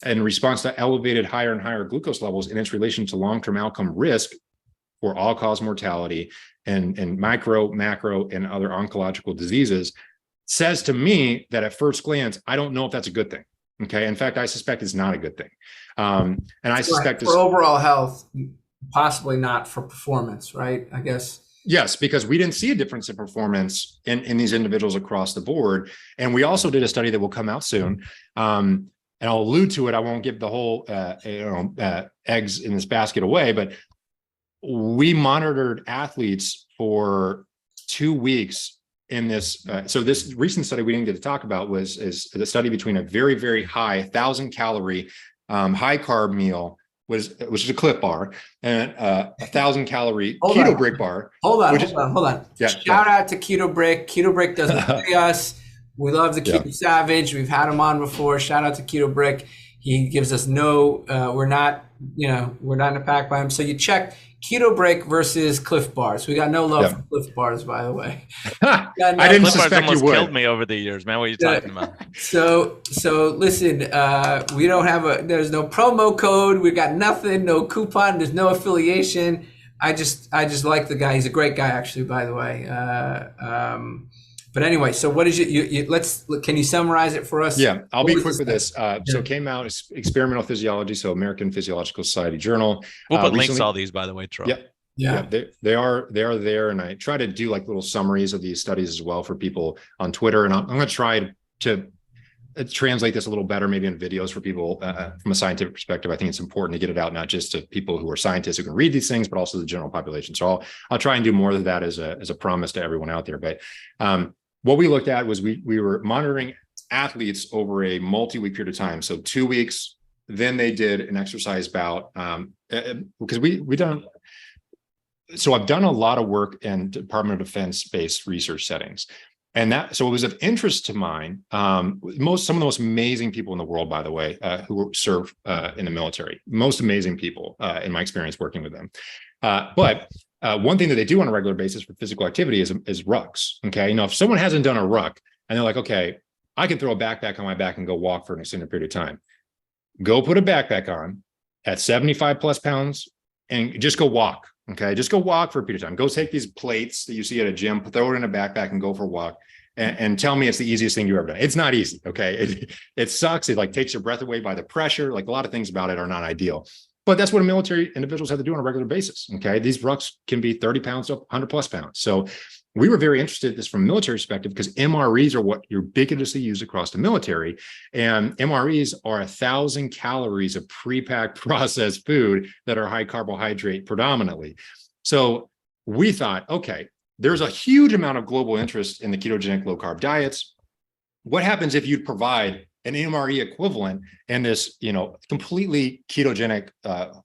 in response to elevated higher and higher glucose levels in its relation to long-term outcome risk for all-cause mortality and micro, macro, and other oncological diseases says to me that at first glance, I don't know if that's a good thing. Okay. In fact, I suspect it's not a good thing. And I suspect for overall health, possibly not for performance, right? I guess. Yes, because we didn't see a difference in performance in these individuals across the board. And we also did a study that will come out soon. And I'll allude to it. I won't give the whole eggs in this basket away, but we monitored athletes for 2 weeks in this. So this recent study we didn't get to talk about is the study between a very, very high 1,000-calorie high carb meal, which is a Clif Bar, and a 1,000-calorie keto brick bar. Hold on. Yeah, Shout out to Keto Brick. Keto Brick doesn't pay us. We love the Keto Savage. We've had him on before. Shout out to Keto Brick. He gives us we're not in a pack by him. So you check Keto Brick versus Clif Bars. We got no love for Clif Bars, by the way. I didn't Clif suspect Bars almost you would. killed me over the years, man. What are you talking about? So listen, we don't have there's no promo code. We got nothing, no coupon. There's no affiliation. I just like the guy. He's a great guy, actually, by the way. But anyway, so what is can you summarize it for us? Yeah, I'll be quick with this. So it came out as Experimental Physiology, so American Physiological Society Journal. We'll put links to all these, by the way, Troy. Yeah, they are there, and I try to do like little summaries of these studies as well for people on Twitter, and I'm going to try to translate this a little better, maybe in videos for people from a scientific perspective. I think it's important to get it out not just to people who are scientists who can read these things, but also the general population. So I'll try and do more of that as a promise to everyone out there. But what we looked at was we were monitoring athletes over a multi-week period of time. So 2 weeks, then they did an exercise bout because we done. So I've done a lot of work in Department of Defense-based research settings. And so it was of interest to mine. Some of the most amazing people in the world, by the way, who serve in the military, most amazing people in my experience working with them. But one thing that they do on a regular basis for physical activity is rucks. Okay. If someone hasn't done a ruck and they're like, okay, I can throw a backpack on my back and go walk for an extended period of time. Go put a backpack on at 75 plus pounds and just go walk. Okay. Just go walk for a period of time. Go take these plates that you see at a gym, throw it in a backpack and go for a walk and tell me it's the easiest thing you've ever done. It's not easy. Okay. It sucks. It like takes your breath away by the pressure. Like a lot of things about it are not ideal. But that's what military individuals have to do on a regular basis. Okay. These rucks can be 30 pounds to 100 plus pounds. So we were very interested in this from a military perspective because MREs are what ubiquitously used across the military. And MREs are 1,000 calories of pre-packed processed food that are high carbohydrate predominantly. So we thought, okay, there's a huge amount of global interest in the ketogenic low carb diets. What happens if you provide an MRE equivalent in this, completely ketogenic,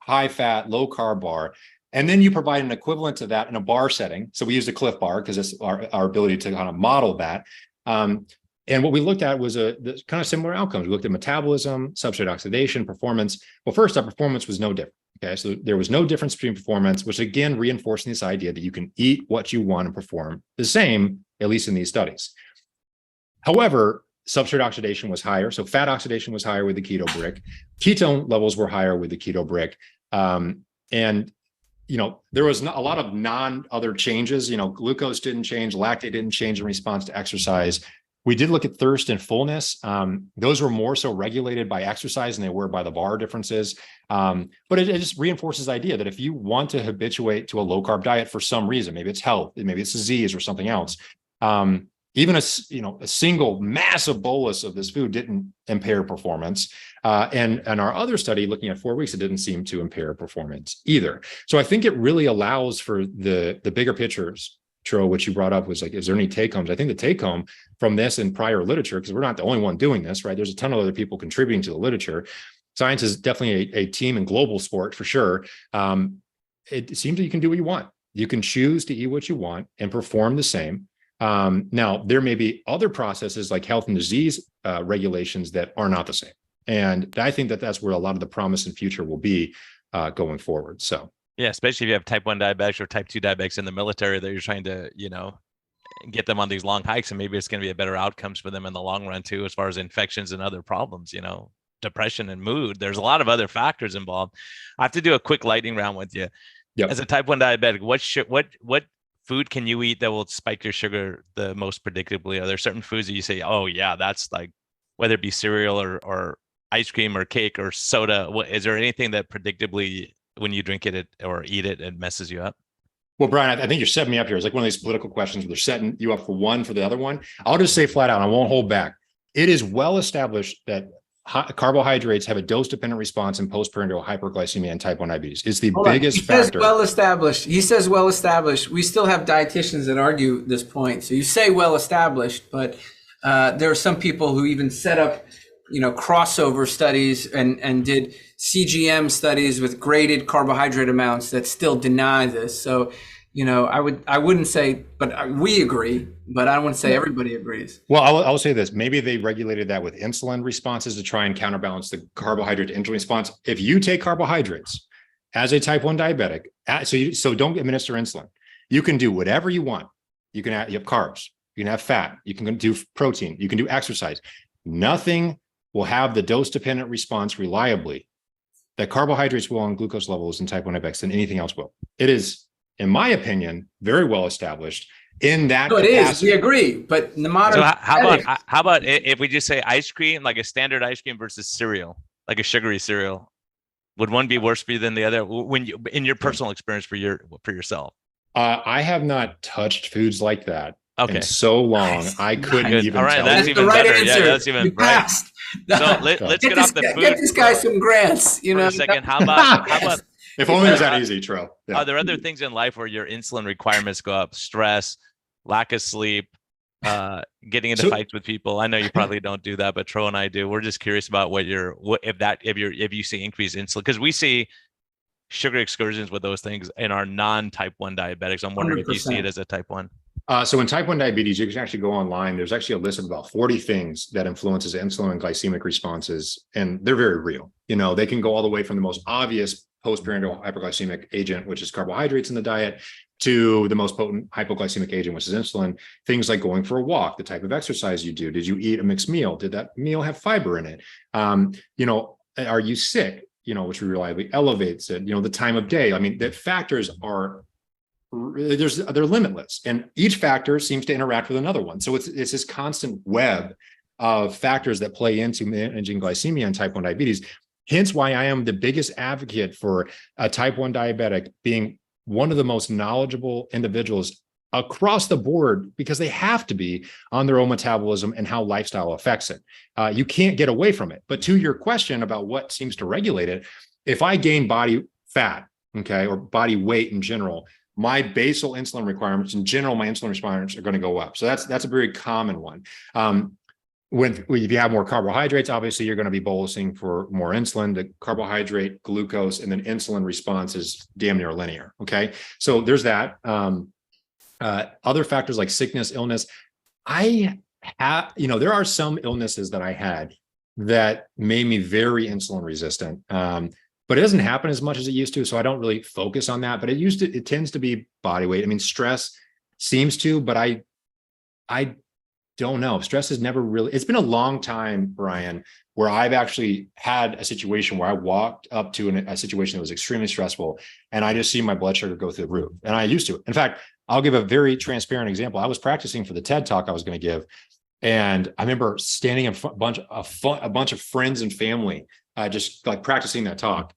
high fat, low carb bar, and then you provide an equivalent to that in a bar setting. So we used a Clif Bar because it's our ability to kind of model that. And what we looked at was the kind of similar outcomes. We looked at metabolism, substrate oxidation, performance. Well, first, our performance was no different. Okay, so there was no difference between performance, which again reinforcing this idea that you can eat what you want and perform the same, at least in these studies. However, substrate oxidation was higher. So fat oxidation was higher with the keto brick. Ketone levels were higher with the keto brick. And there was a lot of other changes. Glucose didn't change, lactate didn't change in response to exercise. We did look at thirst and fullness. Those were more so regulated by exercise than they were by the bar differences. But it just reinforces the idea that if you want to habituate to a low carb diet for some reason, maybe it's health, maybe it's disease or something else, even a single massive bolus of this food didn't impair performance. And our other study looking at 4 weeks, it didn't seem to impair performance either. So I think it really allows for the bigger pictures. Tro, what you brought up was like, is there any take homes? I think the take home from this and prior literature, because we're not the only one doing this, right? There's a ton of other people contributing to the literature. Science is definitely a team and global sport for sure. It seems that you can do what you want. You can choose to eat what you want and perform the same. Now, there may be other processes like health and disease regulations that are not the same. And I think that that's where a lot of the promise and future will be going forward. So. Yeah, especially if you have type 1 diabetics or type 2 diabetics in the military that you're trying to, get them on these long hikes, and maybe it's going to be a better outcomes for them in the long run too, as far as infections and other problems, you know, depression and mood. There's a lot of other factors involved. I have to do a quick lightning round with you. Yep. As a type 1 diabetic, what food can you eat that will spike your sugar the most predictably? Are there certain foods that you say, oh yeah, that's like, whether it be cereal or ice cream or cake or soda, is there anything that predictably when you drink it or eat it, it messes you up? Well, Brian, I think you're setting me up here. It's like one of these political questions where they're setting you up for one for the other one. I'll just say flat out, I won't hold back. It is well established that carbohydrates have a dose-dependent response in postprandial hyperglycemia and type 1 diabetes. It's the biggest factor. Well established. He says well established. We still have dietitians that argue this point. So you say well established, but there are some people who even set up, you know, crossover studies and did CGM studies with graded carbohydrate amounts that still deny this. So, you know, I wouldn't say, but we agree, but I wouldn't say everybody agrees. Well, I'll say this. Maybe they regulated that with insulin responses to try and counterbalance the carbohydrate to insulin response. If you take carbohydrates as a type 1 diabetic, so don't administer insulin. You can do whatever you want. You have carbs, you can have fat, you can do protein, you can do exercise. Nothing will have the dose-dependent response reliably that carbohydrates will on glucose levels in type 1 diabetics than anything else will. It is, in my opinion, very well established in that No, it is. We agree, but in the modern. So how about if we just say ice cream, like a standard ice cream versus cereal, like a sugary cereal? Would one be worse for you than the other when you, in your personal experience for yourself? I have not touched foods like that in so long. I couldn't even All right, tell. that's even right better. answer. Yeah, that's even right. So let's get off the food. Get this guy some grants. You know, for a second. How about if only it was that easy, Tro. Yeah. Are there other things in life where your insulin requirements go up? Stress, lack of sleep, getting into fights with people. I know you probably don't do that, but Tro and I do. We're just curious about if you see increased insulin, because we see sugar excursions with those things in our non-type 1 diabetics. I'm wondering 100%. If you see it as a type 1. So in type 1 diabetes, you can actually go online. There's actually a list of about 40 things that influences insulin and glycemic responses, and they're very real. You know, they can go all the way from the most obvious postprandial hyperglycemic agent, which is carbohydrates in the diet, to the most potent hypoglycemic agent, which is insulin. Things like going for a walk, the type of exercise you do. Did you eat a mixed meal? Did that meal have fiber in it? You know, are you sick? You know, which reliably elevates it. You know, the time of day. I mean, the factors are they're limitless, and each factor seems to interact with another one. So it's this constant web of factors that play into managing glycemia and type 1 diabetes. Hence why I am the biggest advocate for a type 1 diabetic being one of the most knowledgeable individuals across the board, because they have to be on their own metabolism and how lifestyle affects it. You can't get away from it. But to your question about what seems to regulate it, if I gain body fat, okay, or body weight in general, my basal insulin requirements in general, my insulin requirements are going to go up. So that's a very common one. If you have more carbohydrates, obviously you're going to be bolusing for more insulin. The carbohydrate, glucose, and then insulin response is damn near linear. Okay, so there's that. Other factors like sickness, illness. There are some illnesses that I had that made me very insulin resistant. But it doesn't happen as much as it used to, so I don't really focus on that. But it tends to be body weight. I mean, stress seems to, but I don't know. Stress has never really, it's been a long time, Brian, where I've actually had a situation where I walked up to a situation that was extremely stressful, and I just see my blood sugar go through the roof. And I used to. In fact, I'll give a very transparent example. I was practicing for the TED Talk I was going to give, and I remember standing in front a bunch of friends and family, just like practicing that talk.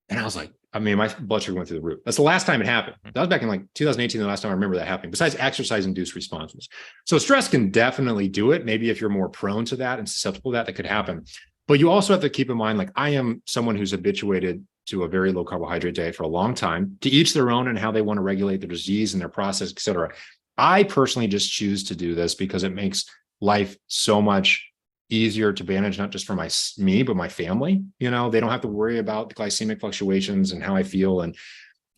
And I was like, I mean, my blood sugar went through the roof. That's the last time it happened. That was back in like 2018, the last time I remember that happening, besides exercise-induced responses. So stress can definitely do it. Maybe if you're more prone to that and susceptible to that, that could happen. But you also have to keep in mind, like, I am someone who's habituated to a very low carbohydrate diet for a long time, to each their own and how they want to regulate their disease and their process, et cetera. I personally just choose to do this because it makes life so much easier to manage, not just for me, but my family. You know, they don't have to worry about the glycemic fluctuations and how I feel and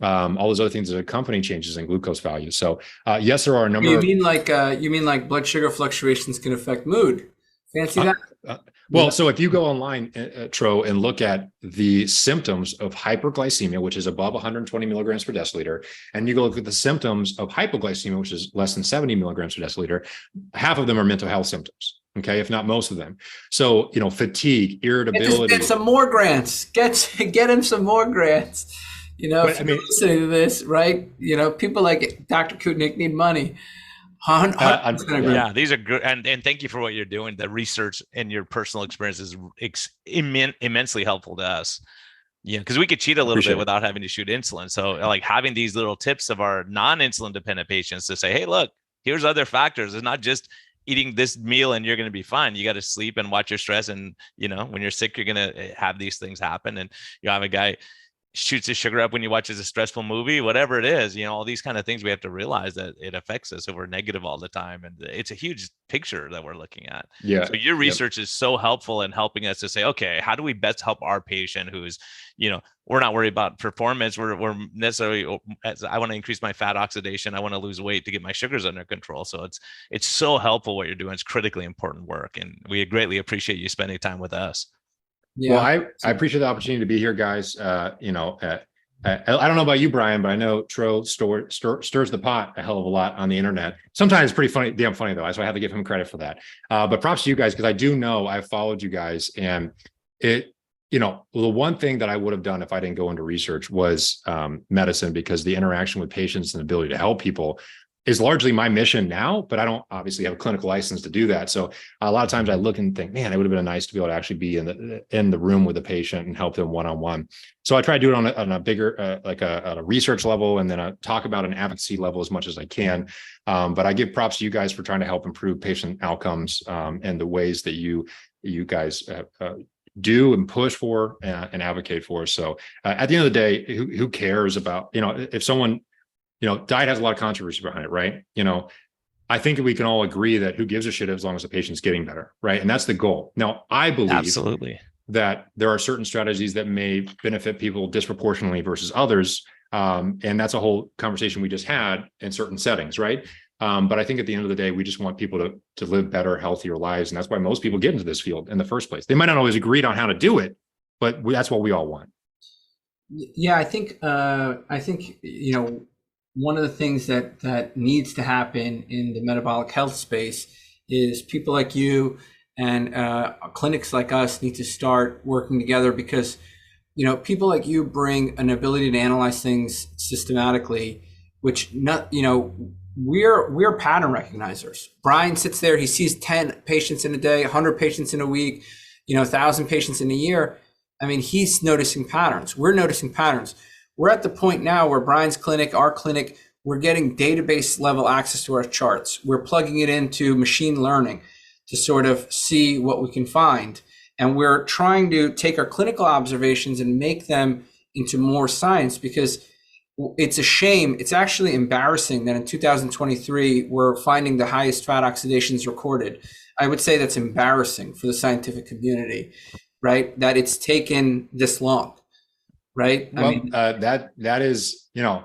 all those other things that accompany changes in glucose values. So yes, there are a number. You mean like blood sugar fluctuations can affect mood? Fancy that? Well, so if you go online, Tro, and look at the symptoms of hyperglycemia, which is above 120 milligrams per deciliter, and you go look at the symptoms of hypoglycemia, which is less than 70 milligrams per deciliter, half of them are mental health symptoms. Okay, if not most of them. So, fatigue, irritability. Get some more grants. Get him some more grants. If you're listening to this, right? People like Dr. Koutnik need money. Yeah, these are good, and thank you for what you're doing. The research and your personal experience is immensely helpful to us. Because we could cheat a little bit without having to shoot insulin. So, like having these little tips of our non-insulin dependent patients to say, "Hey, look, here's other factors. It's not just eating this meal and you're going to be fine. You got to sleep and watch your stress. And when you're sick, you're going to have these things happen. And you have a guy shoots his sugar up when he watches a stressful movie, whatever it is, all these kind of things. We have to realize that it affects us if we're negative all the time. And it's a huge picture that we're looking at. Yeah. So your research is so helpful in helping us to say, okay, how do we best help our patient who's, we're not worried about performance. We're necessarily, I want to increase my fat oxidation. I want to lose weight to get my sugars under control. So it's so helpful what you're doing. It's critically important work. And we greatly appreciate you spending time with us. Yeah. Well, I appreciate the opportunity to be here, guys. I don't know about you, Brian, but I know Tro stirs the pot a hell of a lot on the internet. Sometimes it's pretty funny, damn funny though. So I have to give him credit for that. But props to you guys, because I do know I've followed you guys, and the one thing that I would have done if I didn't go into research was medicine, because the interaction with patients and ability to help people is largely my mission now, but I don't obviously have a clinical license to do that. So a lot of times I look and think, man, it would have been nice to be able to actually be in the room with the patient and help them one-on-one. So I try to do it on a bigger, like a research level, and then I talk about an advocacy level as much as I can. But I give props to you guys for trying to help improve patient outcomes and the ways that you guys do and push for and advocate for. So at the end of the day, who cares about, if someone, diet has a lot of controversy behind it, right? I think we can all agree that who gives a shit as long as the patient's getting better, right? And that's the goal. Now, I believe absolutely that there are certain strategies that may benefit people disproportionately versus others. And that's a whole conversation we just had in certain settings, right? But I think at the end of the day, we just want people to live better, healthier lives. And that's why most people get into this field in the first place. They might not always agree on how to do it, but that's what we all want. Yeah, I think, one of the things that needs to happen in the metabolic health space is people like you and clinics like us need to start working together, because people like you bring an ability to analyze things systematically, which we're pattern recognizers. Brian sits there, he sees 10 patients in a day, 100 patients in a week, 1,000 patients in a year. I mean, he's noticing patterns. We're noticing patterns. We're at the point now where Brian's clinic, our clinic, we're getting database level access to our charts. We're plugging it into machine learning to sort of see what we can find. And we're trying to take our clinical observations and make them into more science, because it's a shame. It's actually embarrassing that in 2023, we're finding the highest fat oxidations recorded. I would say that's embarrassing for the scientific community, right? That it's taken this long. Right. Well, that is, damn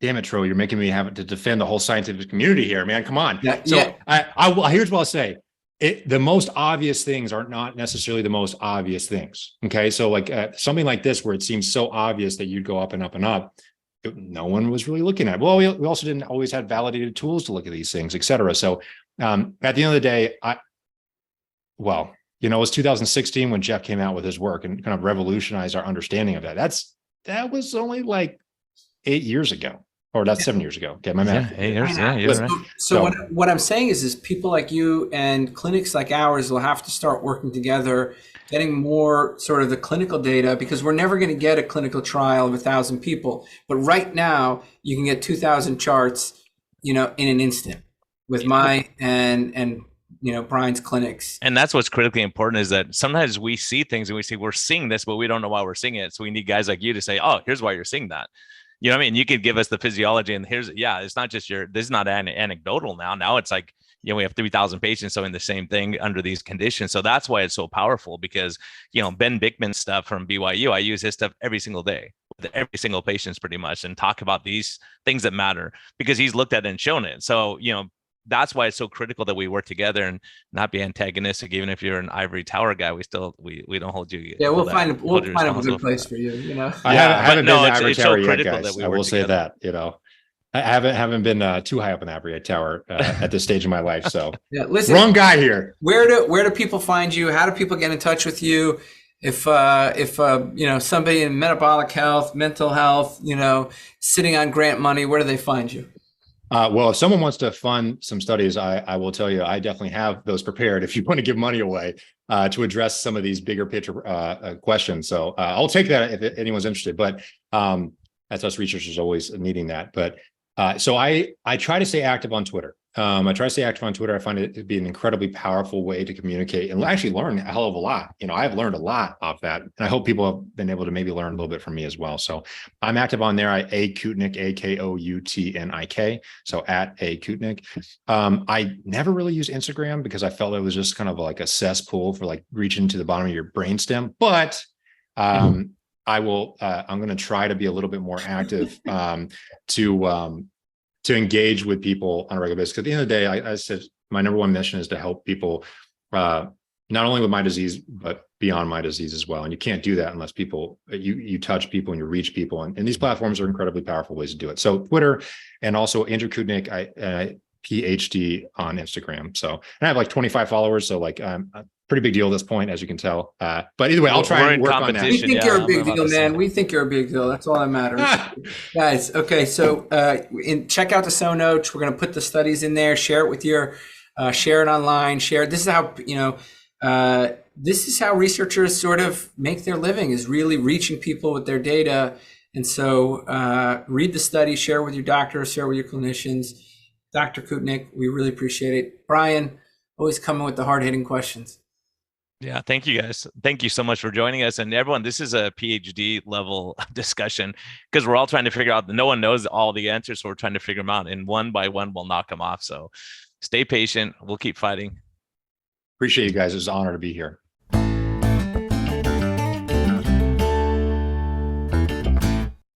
it, Tro, you're making me have to defend the whole scientific community here, man. Come on. Yeah, so yeah. Here's what I'll say. The most obvious things are not necessarily the most obvious things. Okay. So like something like this, where it seems so obvious that you'd go up and up and up, no one was really looking at it. Well, we also didn't always have validated tools to look at these things, et cetera. So at the end of the day, it was 2016 when Jeff came out with his work and kind of revolutionized our understanding of that. That was only like 8 years ago, or that's 7 years ago. Okay, my math. Yeah, 8 years. Yeah, you're right. So what I'm saying is people like you and clinics like ours will have to start working together, getting more sort of the clinical data, because we're never going to get a clinical trial of 1,000 people. But right now, you can get 2,000 charts, in an instant with my and Brian's clinics. And that's what's critically important, is that sometimes we see things and we say, we're seeing this, but we don't know why we're seeing it. So we need guys like you to say, oh, here's why you're seeing that. You know what I mean? You could give us the physiology, and it's not just this is not anecdotal now. Now it's like, we have 3,000 patients showing the same thing under these conditions. So that's why it's so powerful, because, Ben Bickman's stuff from BYU, I use his stuff every single day with every single patient pretty much, and talk about these things that matter, because he's looked at it and shown it. So, that's why it's so critical that we work together and not be antagonistic. Even if you're an ivory tower guy, we don't hold you. Yeah, we'll find a good place for you. You know, I haven't been to Ivory it's Tower so yet, critical guys. that we I work will say together. that, you know, I haven't been too high up in Ivory Tower at this stage of my life. So yeah, listen, wrong guy here. Where do people find you? How do people get in touch with you? If you know, somebody in metabolic health, mental health, you know, sitting on grant money, where do they find you? Well, if someone wants to fund some studies, I will tell you, I definitely have those prepared if you want to give money away to address some of these bigger picture questions. So I'll take that if anyone's interested, but as us researchers always needing that. But so I try to stay active on Twitter. I find it to be an incredibly powerful way to communicate and actually learn a hell of a lot. You know, I've learned a lot off that, and I hope people have been able to maybe learn a little bit from me as well. So I'm active on there. Koutnik, Koutnik. So at Koutnik. I never really use Instagram because I felt it was just kind of like a cesspool for like reaching to the bottom of your brainstem. But I will. I'm going to try to be a little bit more active to engage with people on a regular basis. Because at the end of the day, I said my number one mission is to help people not only with my disease, but beyond my disease as well. And you can't do that unless you touch people and you reach people. And these platforms are incredibly powerful ways to do it. So Twitter, and also Andrew Koutnik, PhD on Instagram. So, and I have like 25 followers. So like a pretty big deal at this point, as you can tell. But either way, I'll try and work on that. We think you're a big deal, man. We think you're a big deal. That's all that matters. Guys, okay. So check out the show notes. We're going to put the studies in there, share it with share it online, share it. This is how, you know, this is how researchers sort of make their living, is really reaching people with their data. And so read the study, share it with your doctors, share it with your clinicians. Dr. Koutnik, we really appreciate it. Brian, always coming with the hard-hitting questions. Yeah, thank you guys. Thank you so much for joining us. And everyone, this is a PhD level discussion because we're all trying to figure out, no one knows all the answers, so we're trying to figure them out, and one by one we'll knock them off. So stay patient. We'll keep fighting. Appreciate you guys. It's an honor to be here.